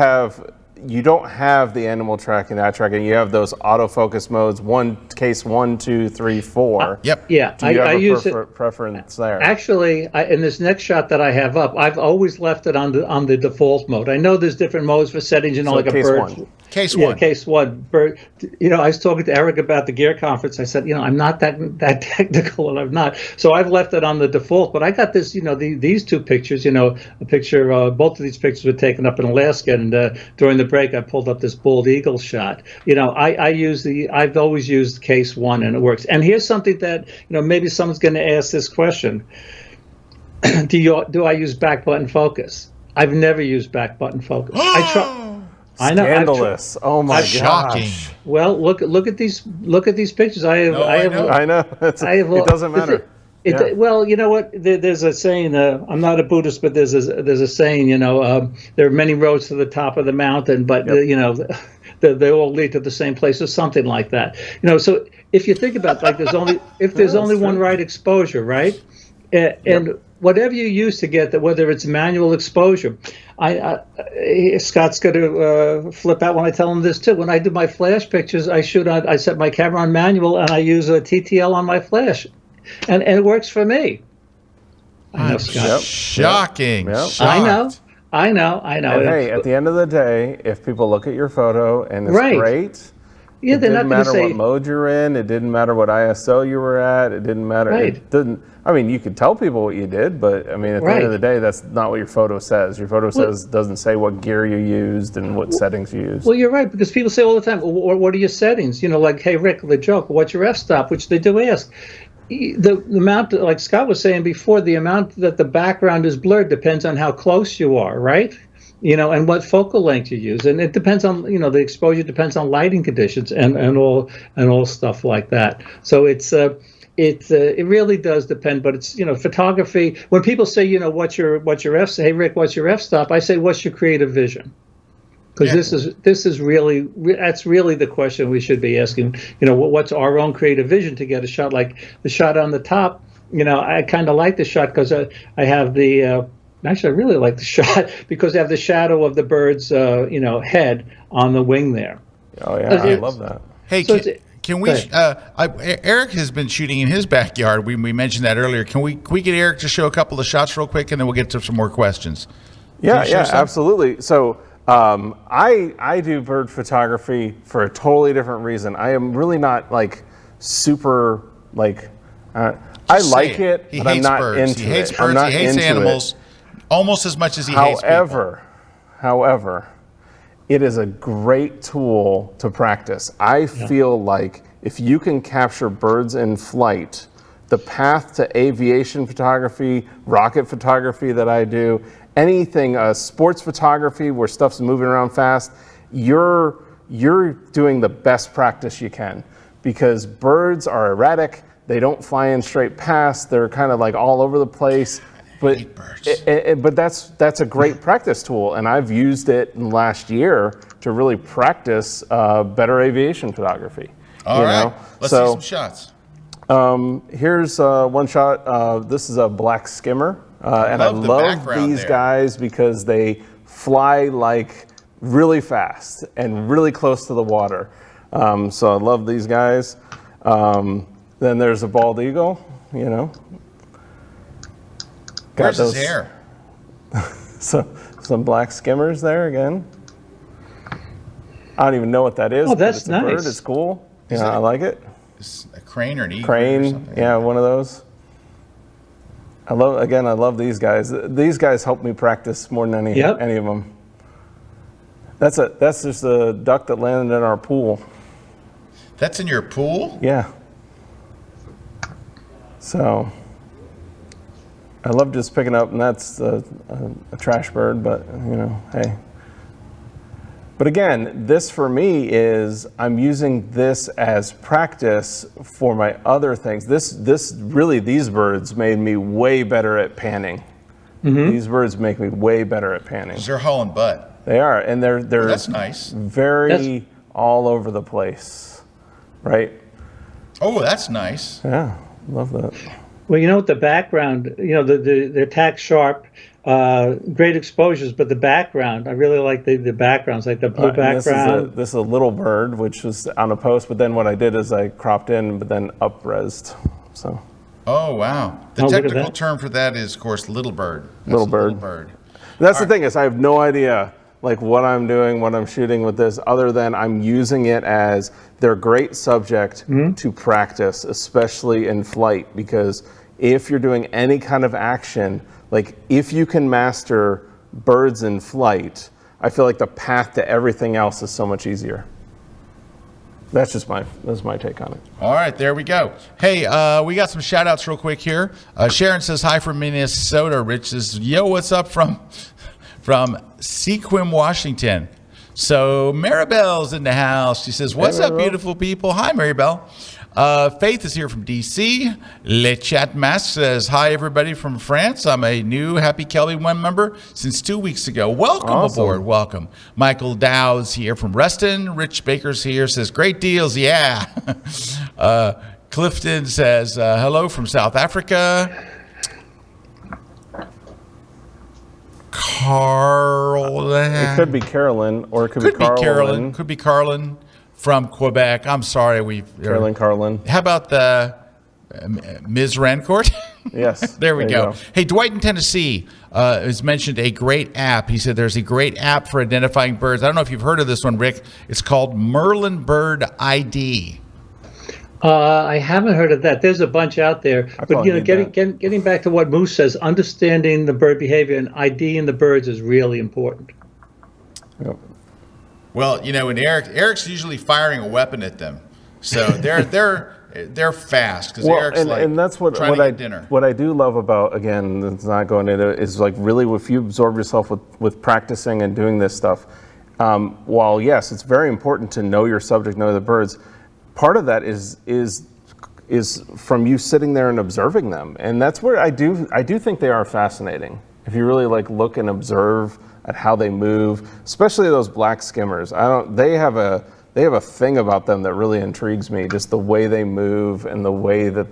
don't have the animal tracking, eye tracking. You have those autofocus modes. Case 1, 2, 3, 4. Yep. Yeah. Do you have a preference there? Actually, in this next shot that I have up, I've always left it on the default mode. I know there's different modes for settings, like a bird. Case one. Case one. Bird. I was talking to Erik about the gear conference. I said, I'm not that technical, and I'm not. So I've left it on the default. But I got this, these two pictures. A picture. Both of these pictures were taken up in Alaska, and during the break, I pulled up this bald eagle shot. I've always used case one, and it works. And here's something that maybe someone's going to ask this question: Do I use back button focus? I've never used back button focus. I know. Scandalous! Oh my shocking. gosh! Well, look at these pictures. I know. It doesn't matter. Well, you know what? There's a saying. I'm not a Buddhist, but there's a saying. There are many roads to the top of the mountain, but they all lead to the same place, or something like that. So if you think about there's only one right exposure, right? And whatever you use to get that, whether it's manual exposure, Scott's going to flip out when I tell him this too. When I do my flash pictures, I set my camera on manual, and I use a TTL on my flash, and it works for me. I know, Scott. Shocking. Yep. I know. And hey, at the end of the day, if people look at your photo and it's great. Yeah, it didn't matter what mode you're in. It didn't matter what ISO you were at. It didn't matter. Right. It didn't. You could tell people what you did, but at the end of the day, that's not what your photo says. Your photo doesn't say what gear you used and what settings you used. Well, you're right, because people say all the time, what are your settings? Like, hey, Rick, the joke, what's your f-stop? Which they do ask. The amount, like Scott was saying before, the amount that the background is blurred depends on how close you are, right? and what focal length you use, and it depends on the exposure depends on lighting conditions and all stuff like that. So it really does depend, but it's photography. When people say what's your f, hey Rick, what's your f-stop? I say what's your creative vision, because this is really that's really the question we should be asking. What's our own creative vision to get a shot like the shot on the top? I kind of like the shot because I have the. Actually, I really like the shot because I have the shadow of the bird's, head on the wing there. Oh yeah, I love that. Hey, can we? Erik has been shooting in his backyard. We mentioned that earlier. Can we get Erik to show a couple of shots real quick, and then we'll get to some more questions? Yeah, absolutely. So I do bird photography for a totally different reason. I am really not super I like it, but I'm not into it. He hates birds. He hates animals. Almost as much as he hates people. However, it is a great tool to practice. I feel like if you can capture birds in flight, the path to aviation photography, rocket photography that I do, anything, sports photography where stuff's moving around fast, you're doing the best practice you can, because birds are erratic. They don't fly in straight past. They're kind of all over the place. But that's a great practice tool, and I've used it in the last year to really practice better aviation photography. All right, let's see some shots. Here's one shot. This is a black skimmer, and I love these guys because they fly really fast and really close to the water. So I love these guys. Then there's a bald eagle, Where's his hair? Some black skimmers there again. I don't even know what that is. Oh, that's it's a nice. bird. It's cool. I like it. It's a crane or an eagle? Crane, yeah, one of those. I love these guys. These guys help me practice more than any of them. That's just a duck that landed in our pool. That's in your pool? Yeah. So I love just picking up, and that's a trash bird, but hey. But again, this for me is, I'm using this as practice for my other things. These birds made me way better at panning. Mm-hmm. These birds make me way better at panning. 'Cause they're hauling butt. They are, and they're that's nice. Very all over the place, right? Oh, that's nice. Yeah, love that. Well, the background, the tack sharp, great exposures, but the background, I really like the backgrounds, like the blue background. This is a little bird, which was on a post, but then what I did is I cropped in, but then up-resed, so. Oh, wow. The technical term for that is, of course, little bird. Little bird. That's the thing is, I have no idea what I'm doing, what I'm shooting with this, other than I'm using it as their great subject to practice, especially in flight, because if you're doing any kind of action, if you can master birds in flight, I feel like the path to everything else is so much easier. That's my take on it. All right, there we go. Hey, we got some shout outs real quick here. Sharon says hi from Minnesota. Rich says, yo, what's up from Sequim, Washington. So Maribel's in the house. She says, what's up, beautiful people? Hi, Maribel. Faith is here from DC. Le Chat Mask says, hi, everybody from France. I'm a new Happy Kelby 1 member since 2 weeks ago. Welcome aboard. Welcome. Michael Dow's here from Reston. Rich Baker's here, says, great deals. Yeah. Clifton says, hello from South Africa. Carl. It could be Carolyn, or it could be Carolyn. Could be Carlin from Quebec. I'm sorry, Carolyn. How about the Ms. Rancourt? Yes. There we go. Hey, Dwight in Tennessee has mentioned a great app. He said there's a great app for identifying birds. I don't know if you've heard of this one, Rick. It's called Merlin Bird ID. I haven't heard of that. There's a bunch out there, but getting back to what Moose says, understanding the bird behavior and IDing the birds is really important. Yep. Well, and Erik's usually firing a weapon at them, so they're they're fast because Well, Eric's and that's what trying to get dinner. What I do love about, again, it's not going into it, is like really if you absorb yourself with practicing and doing this stuff, while yes, it's very important to know your subject, know the birds, part of that is from you sitting there and observing them, and that's where I do think they are fascinating. If you really like look and observe at how they move, especially those black skimmers, they have a thing about them that really intrigues me, just the way they move and the way that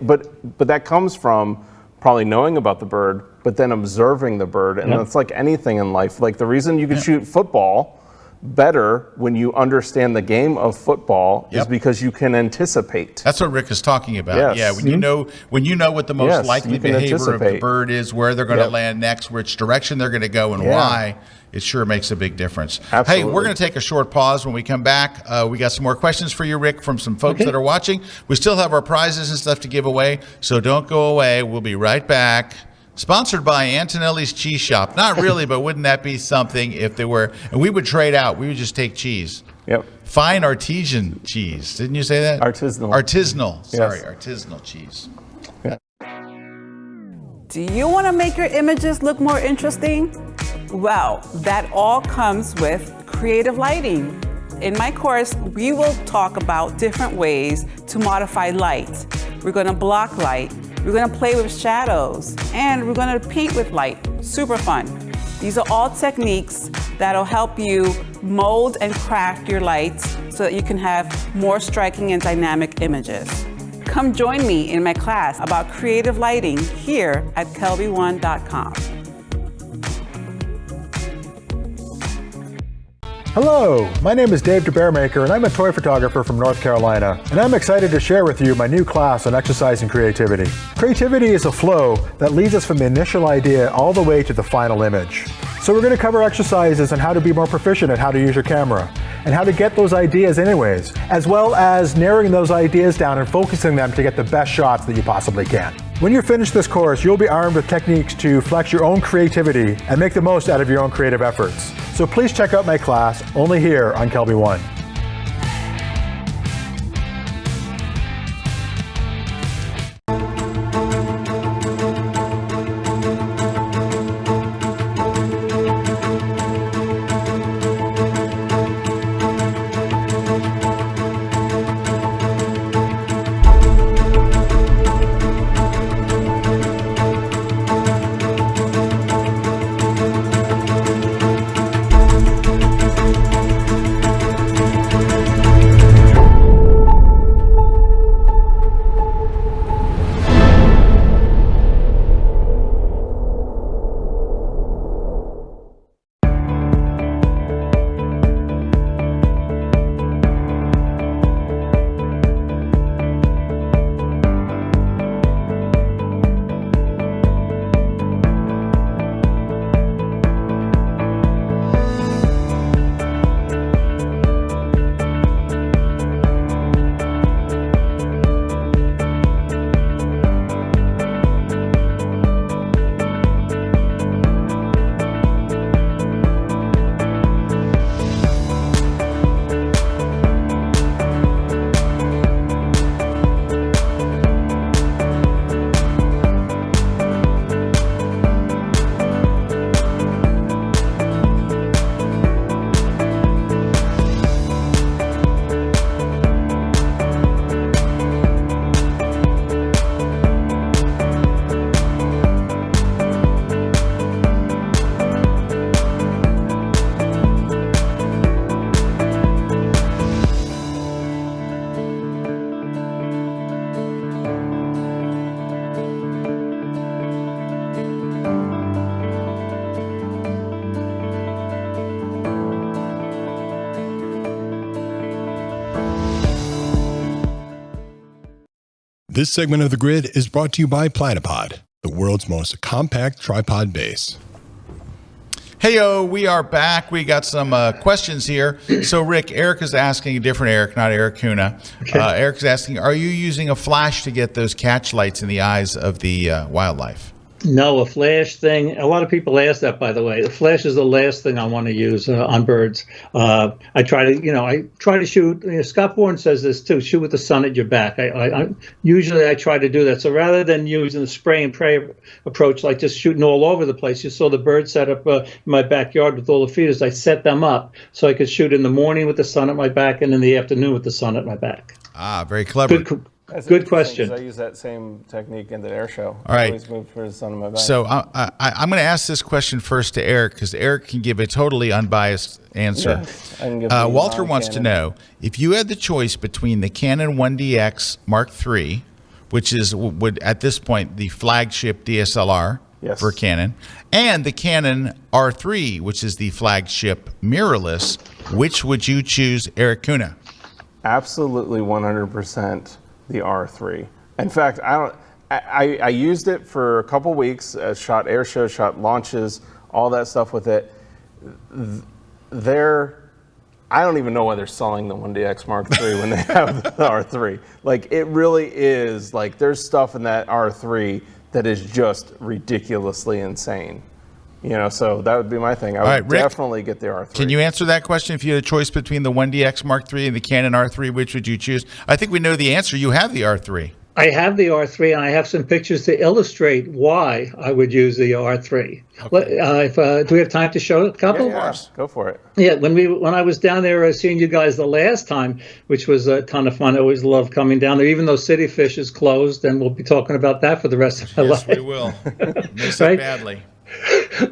but that comes from probably knowing about the bird, but then observing the bird. And that's like anything in life. Like the reason you can shoot football better when you understand the game of football is because you can anticipate. That's what Rick is talking about. Yes. Yeah, when you know what the most likely behavior of the bird is, where they're going to land next, which direction they're going to go, and why, it sure makes a big difference. Absolutely. Hey, we're going to take a short pause. When we come back, we got some more questions for you, Rick, from some folks that are watching. We still have our prizes and stuff to give away, so don't go away. We'll be right back. Sponsored by Antonelli's Cheese Shop. Not really, but wouldn't that be something if they were? And we would trade out. We would just take cheese. Yep. Fine artisan cheese. Didn't you say that? Artisanal. Artisanal. Sorry, Yes. artisanal cheese. Do you want to make your images look more interesting? Well, that all comes with creative lighting. In my course, we will talk about different ways to modify light. We're going to block light. We're going to play with shadows, and we're going to paint with light. Super fun. These are all techniques that'll help you mold and craft your lights so that you can have more striking and dynamic images. Come join me in my class about creative lighting here at kelby1.com. Hello, my name is Dave DeBearmaker, and I'm a toy photographer from North Carolina, and I'm excited to share with you my new class on exercise and creativity. Creativity is a flow that leads us from the initial idea all the way to the final image. So we're going to cover exercises on how to be more proficient at how to use your camera, and how to get those ideas anyways, as well as narrowing those ideas down and focusing them to get the best shots that you possibly can. When you're finished this course, you'll be armed with techniques to flex your own creativity and make the most out of your own creative efforts. So please check out my class, only here on Kelby One. This segment of The Grid is brought to you by Platypod, the world's most compact tripod base. Heyo, we are back. We got some questions here. So, Rick, Erik is asking, a different Erik, not Erik Kuna. Erik's asking, are you using a flash to get those catch lights in the eyes of the wildlife? No, a flash thing. A lot of people ask that, by the way. The flash is the last thing I want to use on birds. I try to shoot. Scott Bourne says this too. Shoot with the sun at your back. Usually I try to do that. So rather than using the spray and pray approach, like just shooting all over the place, you saw the bird set up in my backyard with all the feeders. I set them up so I could shoot in the morning with the sun at my back and in the afternoon with the sun at my back. Ah, very clever. Good question. I use that same technique in the air show. All right. I always move for the sun on my back. So I'm going to ask this question first to Erik, because Erik can give a totally unbiased answer. Yes, I can give Walter wants to know, if you had the choice between the Canon 1DX Mark III, which would at this point the flagship DSLR for Canon, and the Canon R3, which is the flagship mirrorless, which would you choose, Erik Kuna? Absolutely 100%. The R3. In fact, I used it for a couple weeks, shot air shows, shot launches, all that stuff with it. I don't even know why they're selling the 1DX Mark III when they have the R3. Like, it really is, like, there's stuff in that R3 that is just ridiculously insane. So that would be my thing. I would definitely get the R3. Can you answer that question? If you had a choice between the 1DX Mark III and the Canon R3, which would you choose? I think we know the answer. You have the R3. I have the R3, and I have some pictures to illustrate why I would use the R3. Okay. Do we have time to show a couple? Yeah, of course. Go for it. Yeah, when I was down there seeing you guys the last time, which was a ton of fun. I always love coming down there, even though City Fish is closed, and we'll be talking about that for the rest of my life. Yes, we will. Miss it badly.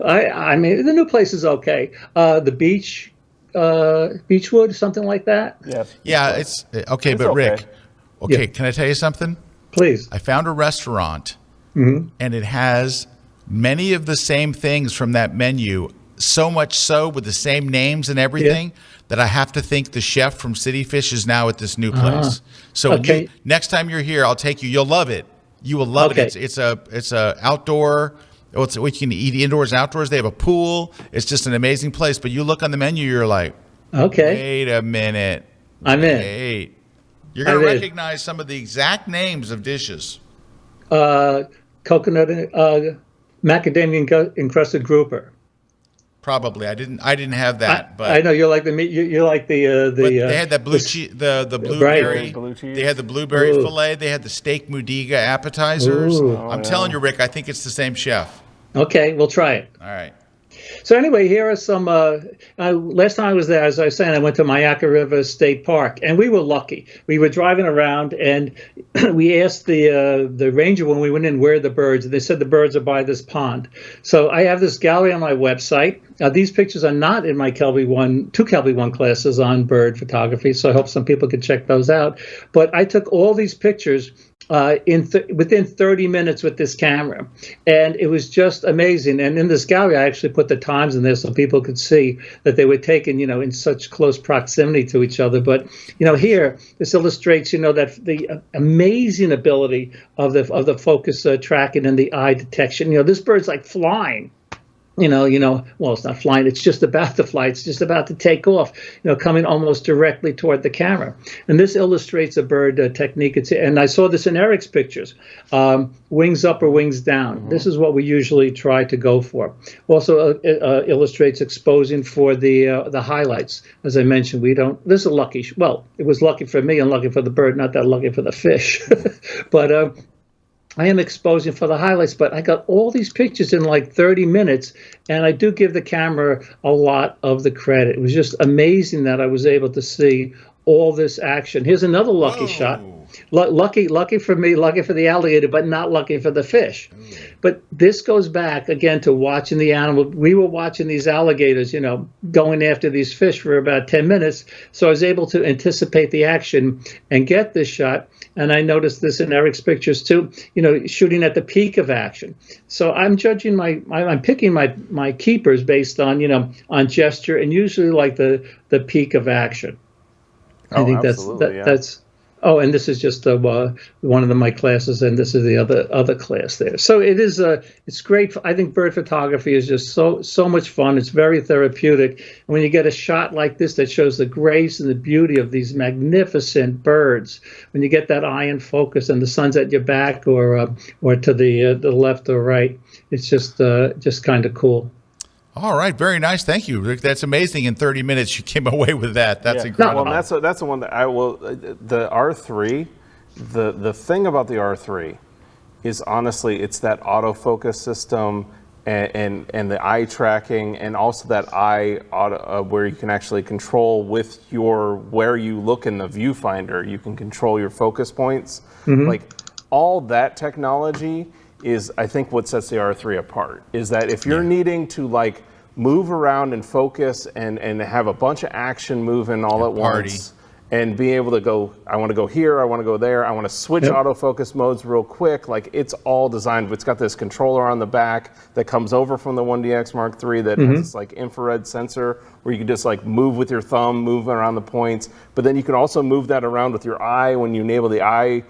I mean, the new place is okay. The Beechwood, something like that. Yes. Yeah, it's okay. But Rick, can I tell you something? Please. I found a restaurant, and it has many of the same things from that menu. So much so with the same names and everything that I have to think the chef from City Fish is now at this new place. So next time you're here, I'll take you. You'll love it. You will love it. It's a outdoor. You can eat indoors and outdoors. They have a pool. It's just an amazing place. But you look on the menu, you're like, wait a minute. I'm in. You're going to recognize some of the exact names of dishes. Coconut, macadamia encrusted grouper. Probably. I didn't have that. But I know you like the meat. You like the. But they had that the blueberry. Blue cheese. They had the blueberry fillet. They had the steak mudiga appetizers. I'm telling you, Rick, I think it's the same chef. Okay, we'll try it. All right. So anyway, here are some. Last time I was there, as I was saying, I went to Myakka River State Park, and we were lucky. We were driving around, and we asked the ranger when we went in where are the birds, and they said the birds are by this pond. So I have this gallery on my website. These pictures are not in my two Kelby 1 classes on bird photography, so I hope some people can check those out. But I took all these pictures within 30 minutes with this camera, and it was just amazing. And in this gallery, I actually put the times in there so people could see that they were taken, in such close proximity to each other. But here this illustrates, that the amazing ability of the focus tracking and the eye detection. This bird's like flying. Well, it's not flying. It's just about to fly. It's just about to take off, coming almost directly toward the camera. And this illustrates a bird technique. And I saw this in Erik's pictures, wings up or wings down. This is what we usually try to go for. Also illustrates exposing for the highlights. As I mentioned, this is a lucky, it was lucky for me and lucky for the bird, not that lucky for the fish. But I am exposing for the highlights, but I got all these pictures in like 30 minutes, and I do give the camera a lot of the credit. It was just amazing that I was able to see all this action. Here's another lucky shot. Lucky for me, lucky for the alligator, but not lucky for the fish. But this goes back again to watching the animal. We were watching these alligators, going after these fish for about 10 minutes. So I was able to anticipate the action and get this shot. And I noticed this in Erik's pictures too, shooting at the peak of action. So I'm judging I'm picking my keepers based on, on gesture and usually like the peak of action. I think that's Oh, and this is just one of my classes, and this is the other class there. So it is it's great. I think bird photography is just so much fun. It's very therapeutic. And when you get a shot like this that shows the grace and the beauty of these magnificent birds, when you get that eye in focus and the sun's at your back or to the left or right, it's just kind of cool. All right, very nice. Thank you, Rick. That's amazing. In 30 minutes, you came away with that. That's incredible. Well, that's the one that I will. The R3, the thing about the R3 is honestly, it's that autofocus system and the eye tracking, and also that eye where you can actually control with where you look in the viewfinder. You can control your focus points. Like all that technology is, I think, what sets the R3 apart, is that if you're needing to like move around and focus and have a bunch of action moving all at once and be able to go, I want to go here, I want to go there, I want to switch autofocus modes real quick, like it's all designed. It's got this controller on the back that comes over from the 1DX Mark III that has this like infrared sensor where you can just like move with your thumb, move around the points, but then you can also move that around with your eye when you enable the eye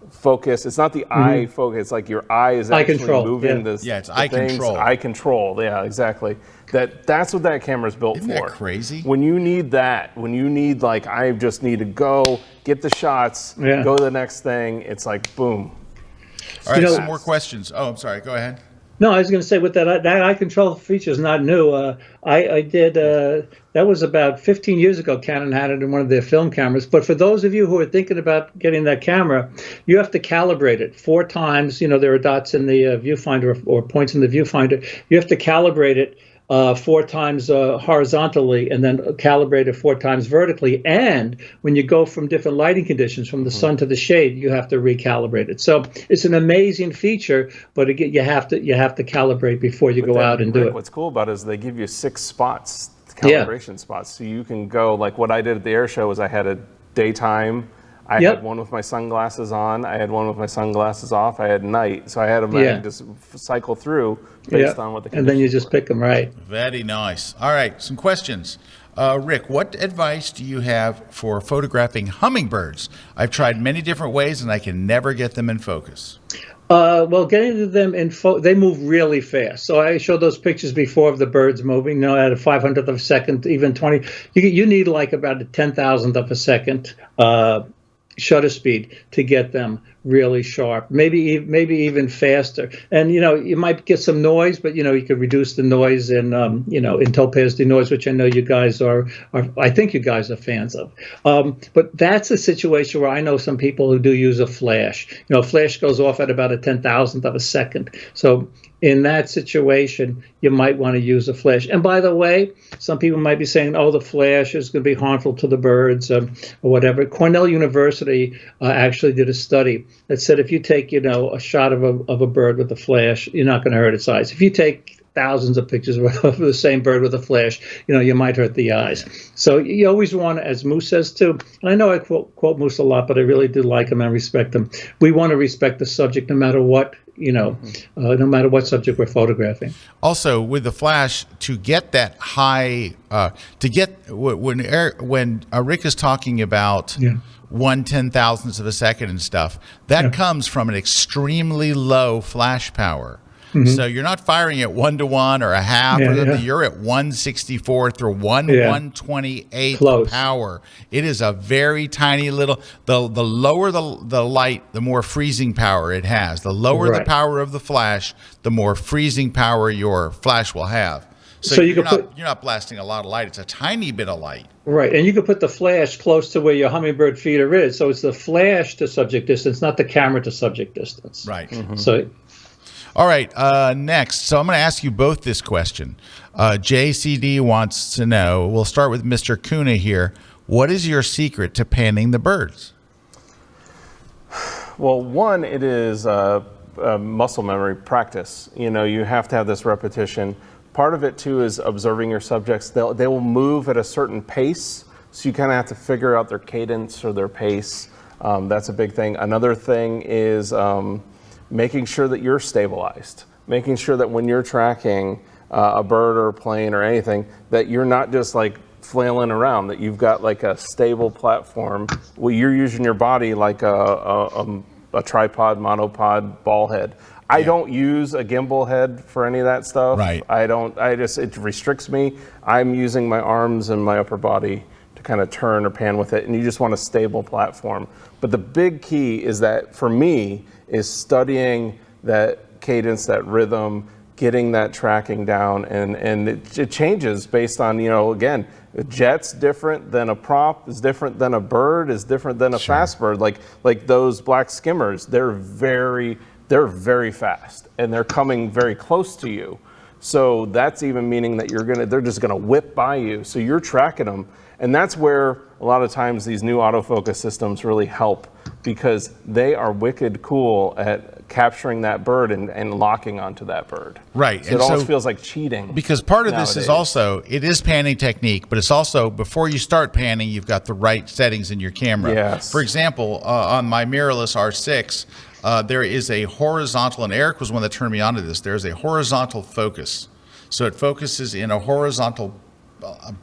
focus. It's not the eye focus, it's like your eye is actually moving this. Yeah, it's eye control. Eye control, yeah, exactly. That's what that camera's built Isn't for. That crazy? When you need that, when you need like, I just need to go, get the shots, go to the next thing, it's like boom. All right, some more questions. Oh, I'm sorry, go ahead. No, I was going to say with that eye control feature is not new. I did that was about 15 years ago. Canon had it in one of their film cameras. But for those of you who are thinking about getting that camera, you have to calibrate it 4 times. You know, there are dots in the viewfinder or points in the viewfinder. You have to calibrate it 4 times horizontally, and then calibrate it 4 times vertically. And when you go from different lighting conditions, from the sun to the shade, you have to recalibrate it. So it's an amazing feature, but again, you have to calibrate before you go out and do it. What's cool about it is they give you 6 spots, calibration spots, so you can go, like what I did at the air show was I had a daytime. I had one with my sunglasses on. I had one with my sunglasses off. I had night, so I had them just cycle through based on what the conditions and then you just pick them right. Very nice. All right, some questions. Rick, what advice do you have for photographing hummingbirds? I've tried many different ways, and I can never get them in focus. Well, getting them in they move really fast. So I showed those pictures before of the birds moving, at a 500th of a second, even 20. You need like about a 10,000th of a second shutter speed to get them really sharp, maybe even faster. And you might get some noise, but you could reduce the noise in in Topaz denoise, which I know you guys are I think you guys are fans of. But that's a situation where I know some people who do use a flash. Flash goes off at about a 10,000th of a second. So in that situation, you might want to use a flash. And by the way, some people might be saying, oh, the flash is going to be harmful to the birds or whatever. Cornell University actually did a study that said if you take, a shot of a bird with a flash, you're not going to hurt its eyes. If you take thousands of pictures of the same bird with a flash, you might hurt the eyes. So you always want, as Moose says too, and I know I quote Moose a lot, but I really do like him and respect him. We want to respect the subject no matter what, no matter what subject we're photographing. Also, with the flash, to get that high, when Rick is talking about 1/10,000th of a second and stuff, that comes from an extremely low flash power. So you're not firing at 1-to-1 or a half. You're at 1/64th or 1/128th power. It is a very tiny little. The lower the light, the more freezing power it has. The lower the power of the flash, the more freezing power your flash will have. So you're not blasting a lot of light. It's a tiny bit of light. Right, and you can put the flash close to where your hummingbird feeder is. So it's the flash to subject distance, not the camera to subject distance. Right. So. All right, next. So I'm going to ask you both this question. JCD wants to know, we'll start with Mr. Kuna here. What is your secret to panning the birds? Well, one, it is muscle memory practice. You have to have this repetition. Part of it, too, is observing your subjects. They will move at a certain pace, so you kind of have to figure out their cadence or their pace. That's a big thing. Another thing is making sure that you're stabilized, making sure that when you're tracking a bird or a plane or anything, that you're not just like flailing around, that you've got like a stable platform where you're using your body like a tripod, monopod, ball head. I don't use a gimbal head for any of that stuff. Right. It restricts me. I'm using my arms and my upper body to kind of turn or pan with it, and you just want a stable platform. But the big key is that, for me, is studying that cadence, that rhythm, getting that tracking down, and it changes based on, again, a jet's different than a prop, is different than a bird, is different than a fast bird. Like those black skimmers, they're very fast, and they're coming very close to you. So that's even meaning that they're just gonna whip by you. So you're tracking them. And that's where a lot of times these new autofocus systems really help, because they are wicked cool at capturing that bird and locking onto that bird. Right. So it almost feels like cheating. Because part of nowadays. this is also, it is panning technique, but it's also, before you start panning, you've got the right settings in your camera. Yes. For example, on my mirrorless R6, there is a horizontal, and Erik was one that turned me on to this, there's a horizontal focus. So it focuses in a horizontal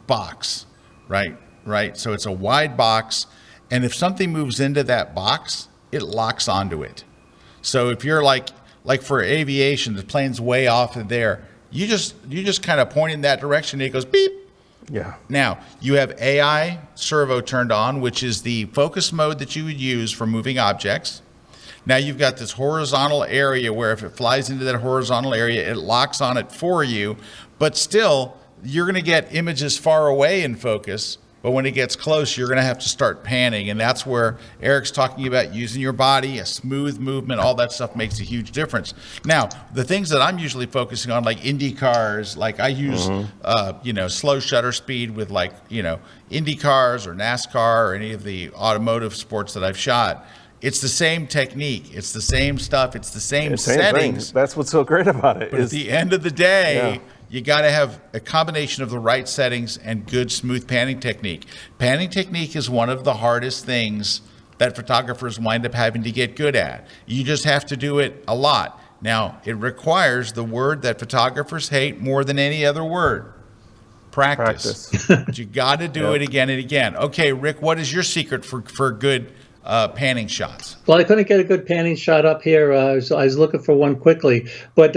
box, right? So it's a wide box, and if something moves into that box, it locks onto it. So if you're like for aviation, the plane's way off of there, you just kind of point in that direction, and it goes beep. Yeah. Now, you have AI servo turned on, which is the focus mode that you would use for moving objects. Now you've got this horizontal area where if it flies into that horizontal area, it locks on it for you, but still, you're going to get images far away in focus, but when it gets close, you're going to have to start panning, and that's where Erik's talking about using your body, a smooth movement, all that stuff makes a huge difference. Now, the things that I'm usually focusing on, like Indy cars, like I use, slow shutter speed with Indy cars or NASCAR or any of the automotive sports that I've shot. It's the same technique. It's the same stuff. It's the same settings. That's what's so great about it. But at the end of the day, you got to have a combination of the right settings and good smooth panning technique. Panning technique is one of the hardest things that photographers wind up having to get good at. You just have to do it a lot. Now, it requires the word that photographers hate more than any other word: practice. But you got to do it again and again. Okay, Rick, what is your secret for good panning shots? Well, I couldn't get a good panning shot up here. I was looking for one quickly. But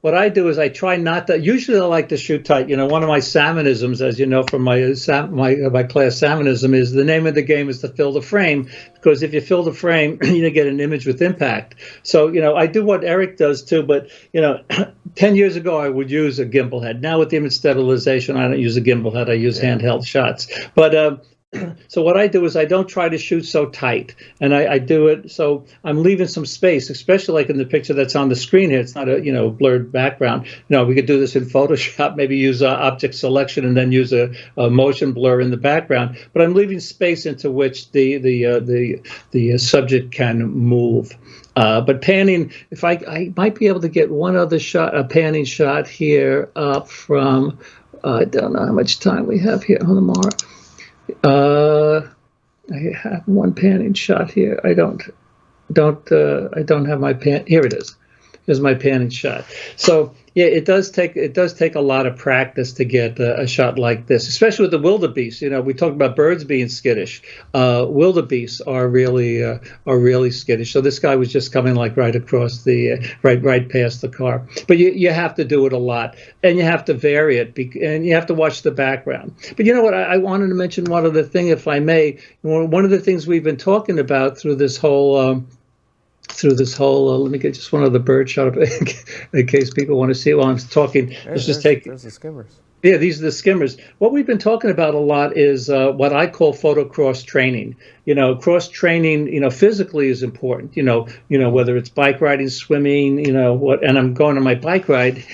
what I do is I try not to. Usually I like to shoot tight. One of my Sammonisms, as you know from my class Sammonism, is the name of the game is to fill the frame. Because if you fill the frame, you get an image with impact. So, I do what Erik does too. But, 10 years ago, I would use a gimbal head. Now with the image stabilization, I don't use a gimbal head. I use handheld shots. But so what I do is I don't try to shoot so tight, and I do it so I'm leaving some space, especially like in the picture that's on the screen here. It's not a blurred background. We could do this in Photoshop, maybe use object selection and then use a motion blur in the background. But I'm leaving space into which the subject can move. But panning, if I might be able to get one other shot, a panning shot here up from. I don't know how much time we have here. Hold on, Mara. I have one panning shot here. I don't have my pan. Here it is. Here's my panning shot. So yeah, it does take a lot of practice to get a shot like this, especially with the wildebeest. We talk about birds being skittish. Wildebeest are really skittish. So this guy was just coming like right across the right past the car. But you have to do it a lot, and you have to vary it, and you have to watch the background. But you know what? I wanted to mention one other thing, if I may. One of the things we've been talking about through this whole. Let me get just one other bird shot up in case people want to see it while I'm talking. There's the skimmers. Yeah, these are the skimmers. What we've been talking about a lot is what I call photo cross training. Cross training, physically is important. Whether it's bike riding, swimming, and I'm going on my bike ride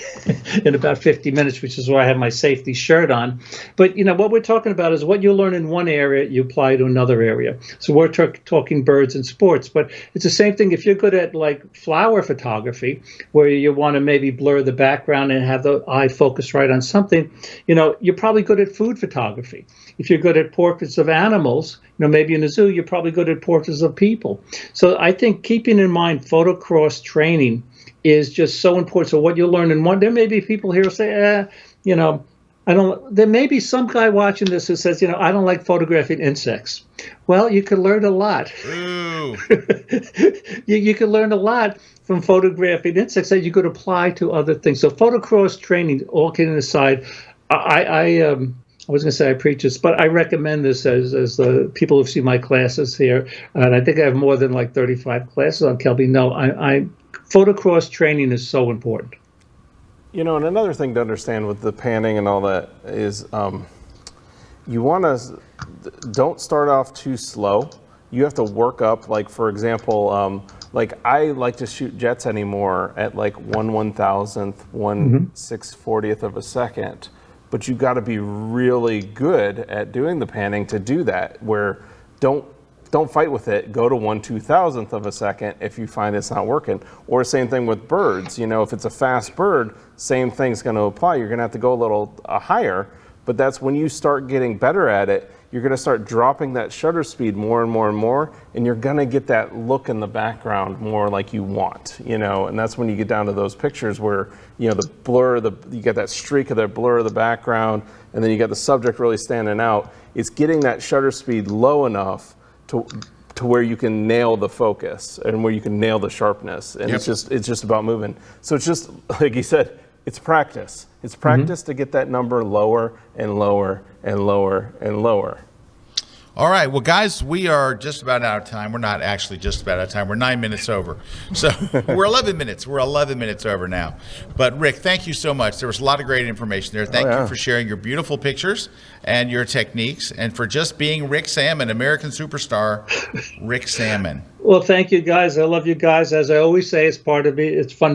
in about 50 minutes, which is why I have my safety shirt on. But, what we're talking about is what you learn in one area, you apply to another area. So we're talking birds and sports, but it's the same thing if you're good at like flower photography, where you want to maybe blur the background and have the eye focus right on something. You're probably good at food photography. If you're good at portraits of animals, maybe in a zoo, you're probably good at portraits of people. So I think keeping in mind photo cross training is just so important. So what you learn in one, there may be people here who say, I There may be some guy watching this who says, I don't like photographing insects. Well, you can learn a lot. Ooh. You can learn a lot from photographing insects that you could apply to other things. So photocross training, all kidding aside, I was going to say I preach this, but I recommend this as the people who've seen my classes here, and I think I have more than like 35 classes on Kelby. No, photocross training is so important. And another thing to understand with the panning and all that is you want to don't start off too slow. You have to work up, like, for example, like I like to shoot jets anymore at like 1/1000th, 1/640th of a second. But you got to be really good at doing the panning to do that, where don't fight with it. Go to 1/2000th of a second if you find it's not working. Or same thing with birds. If it's a fast bird, same thing's going to apply. You're going to have to go a little higher, but that's when you start getting better at it, you're going to start dropping that shutter speed more and more and more, and you're going to get that look in the background more like you want, and that's when you get down to those pictures where, the blur, you get that streak of that blur of the background, and then you got the subject really standing out. It's getting that shutter speed low enough to where you can nail the focus and where you can nail the sharpness, and it's just about moving. So it's just like you said, it's practice. It's practice to get that number lower and lower and lower and lower. All right. Well, guys, we are just about out of time. We're not actually just about out of time. We're 9 minutes over. So we're 11 minutes. We're 11 minutes over now. But, Rick, thank you so much. There was a lot of great information there. Thank you for sharing your beautiful pictures and your techniques, and for just being Rick Sammon, American superstar Rick Sammon. Well, thank you, guys. I love you guys. As I always say, it's fun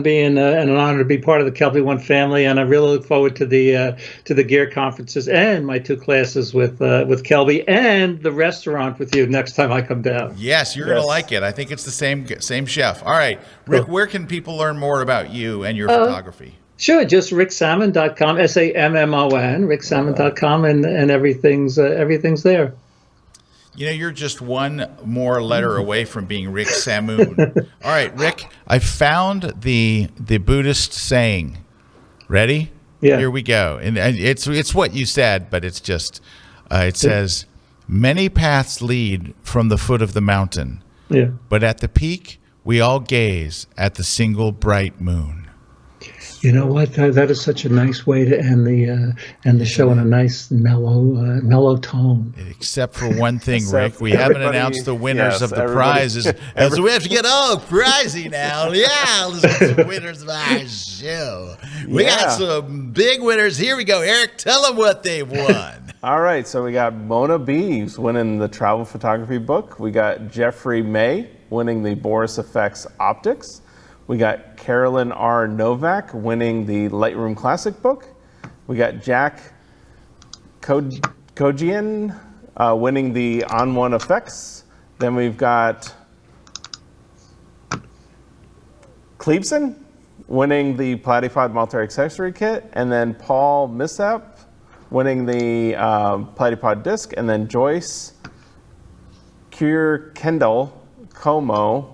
being and an honor to be part of the Kelby One family, and I really look forward to the gear conferences and my 2 classes with Kelby and the restaurant with you next time I come down. Yes, you're going to like it. I think it's the same chef. All right, Rick, where can people learn more about you and your photography? Sure, just ricksammon.com, SAMMON, ricksammon.com, and everything's there. You're just one more letter away from being Rick Sammon. All right, Rick, I found the Buddhist saying. Ready? Yeah. Here we go. And it's what you said, but it's just, it says, many paths lead from the foot of the mountain. Yeah. But at the peak, we all gaze at the single bright moon. You know what? That is such a nice way to end the show in a nice mellow tone. Except for one thing, Rick, we haven't announced the winners of the prizes, so we have to get all crazy now. Yeah, let's get some winners of our show. We got some big winners. Here we go, Erik. Tell them what they won. All right, so we got Mona B winning the travel photography book. We got Jeffrey May winning the Boris Effects Optics. We got Carolyn R. Novak winning the Lightroom Classic book. We got Jack Kojian winning the On One Effects. Then we've got Cleebson winning the Platypod multi-accessory kit. And then Paul Missap winning the Platypod disc. And then Joyce Kendall Como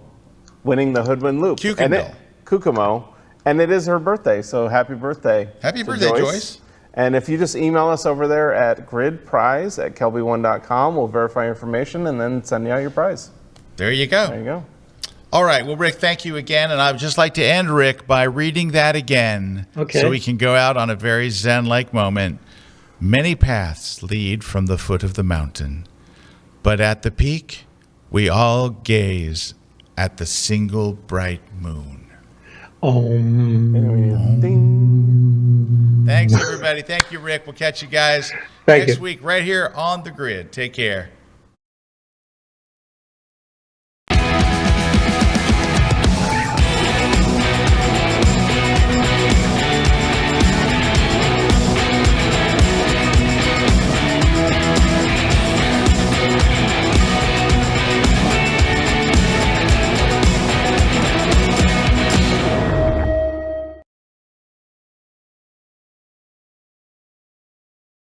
winning the Hoodwin Loop. Kukumo. And it is her birthday, so happy birthday. Happy birthday, Joyce. And if you just email us over there at gridprize@kelby1.com, we'll verify your information and then send you out your prize. There you go. There you go. All right. Well, Rick, thank you again. And I would just like to end, Rick, by reading that again. Okay. So we can go out on a very Zen-like moment. Many paths lead from the foot of the mountain, but at the peak, we all gaze at the single bright moon. Ding. Thanks, everybody. Thank you, Rick. We'll catch you guys next week right here on The Grid. Take care.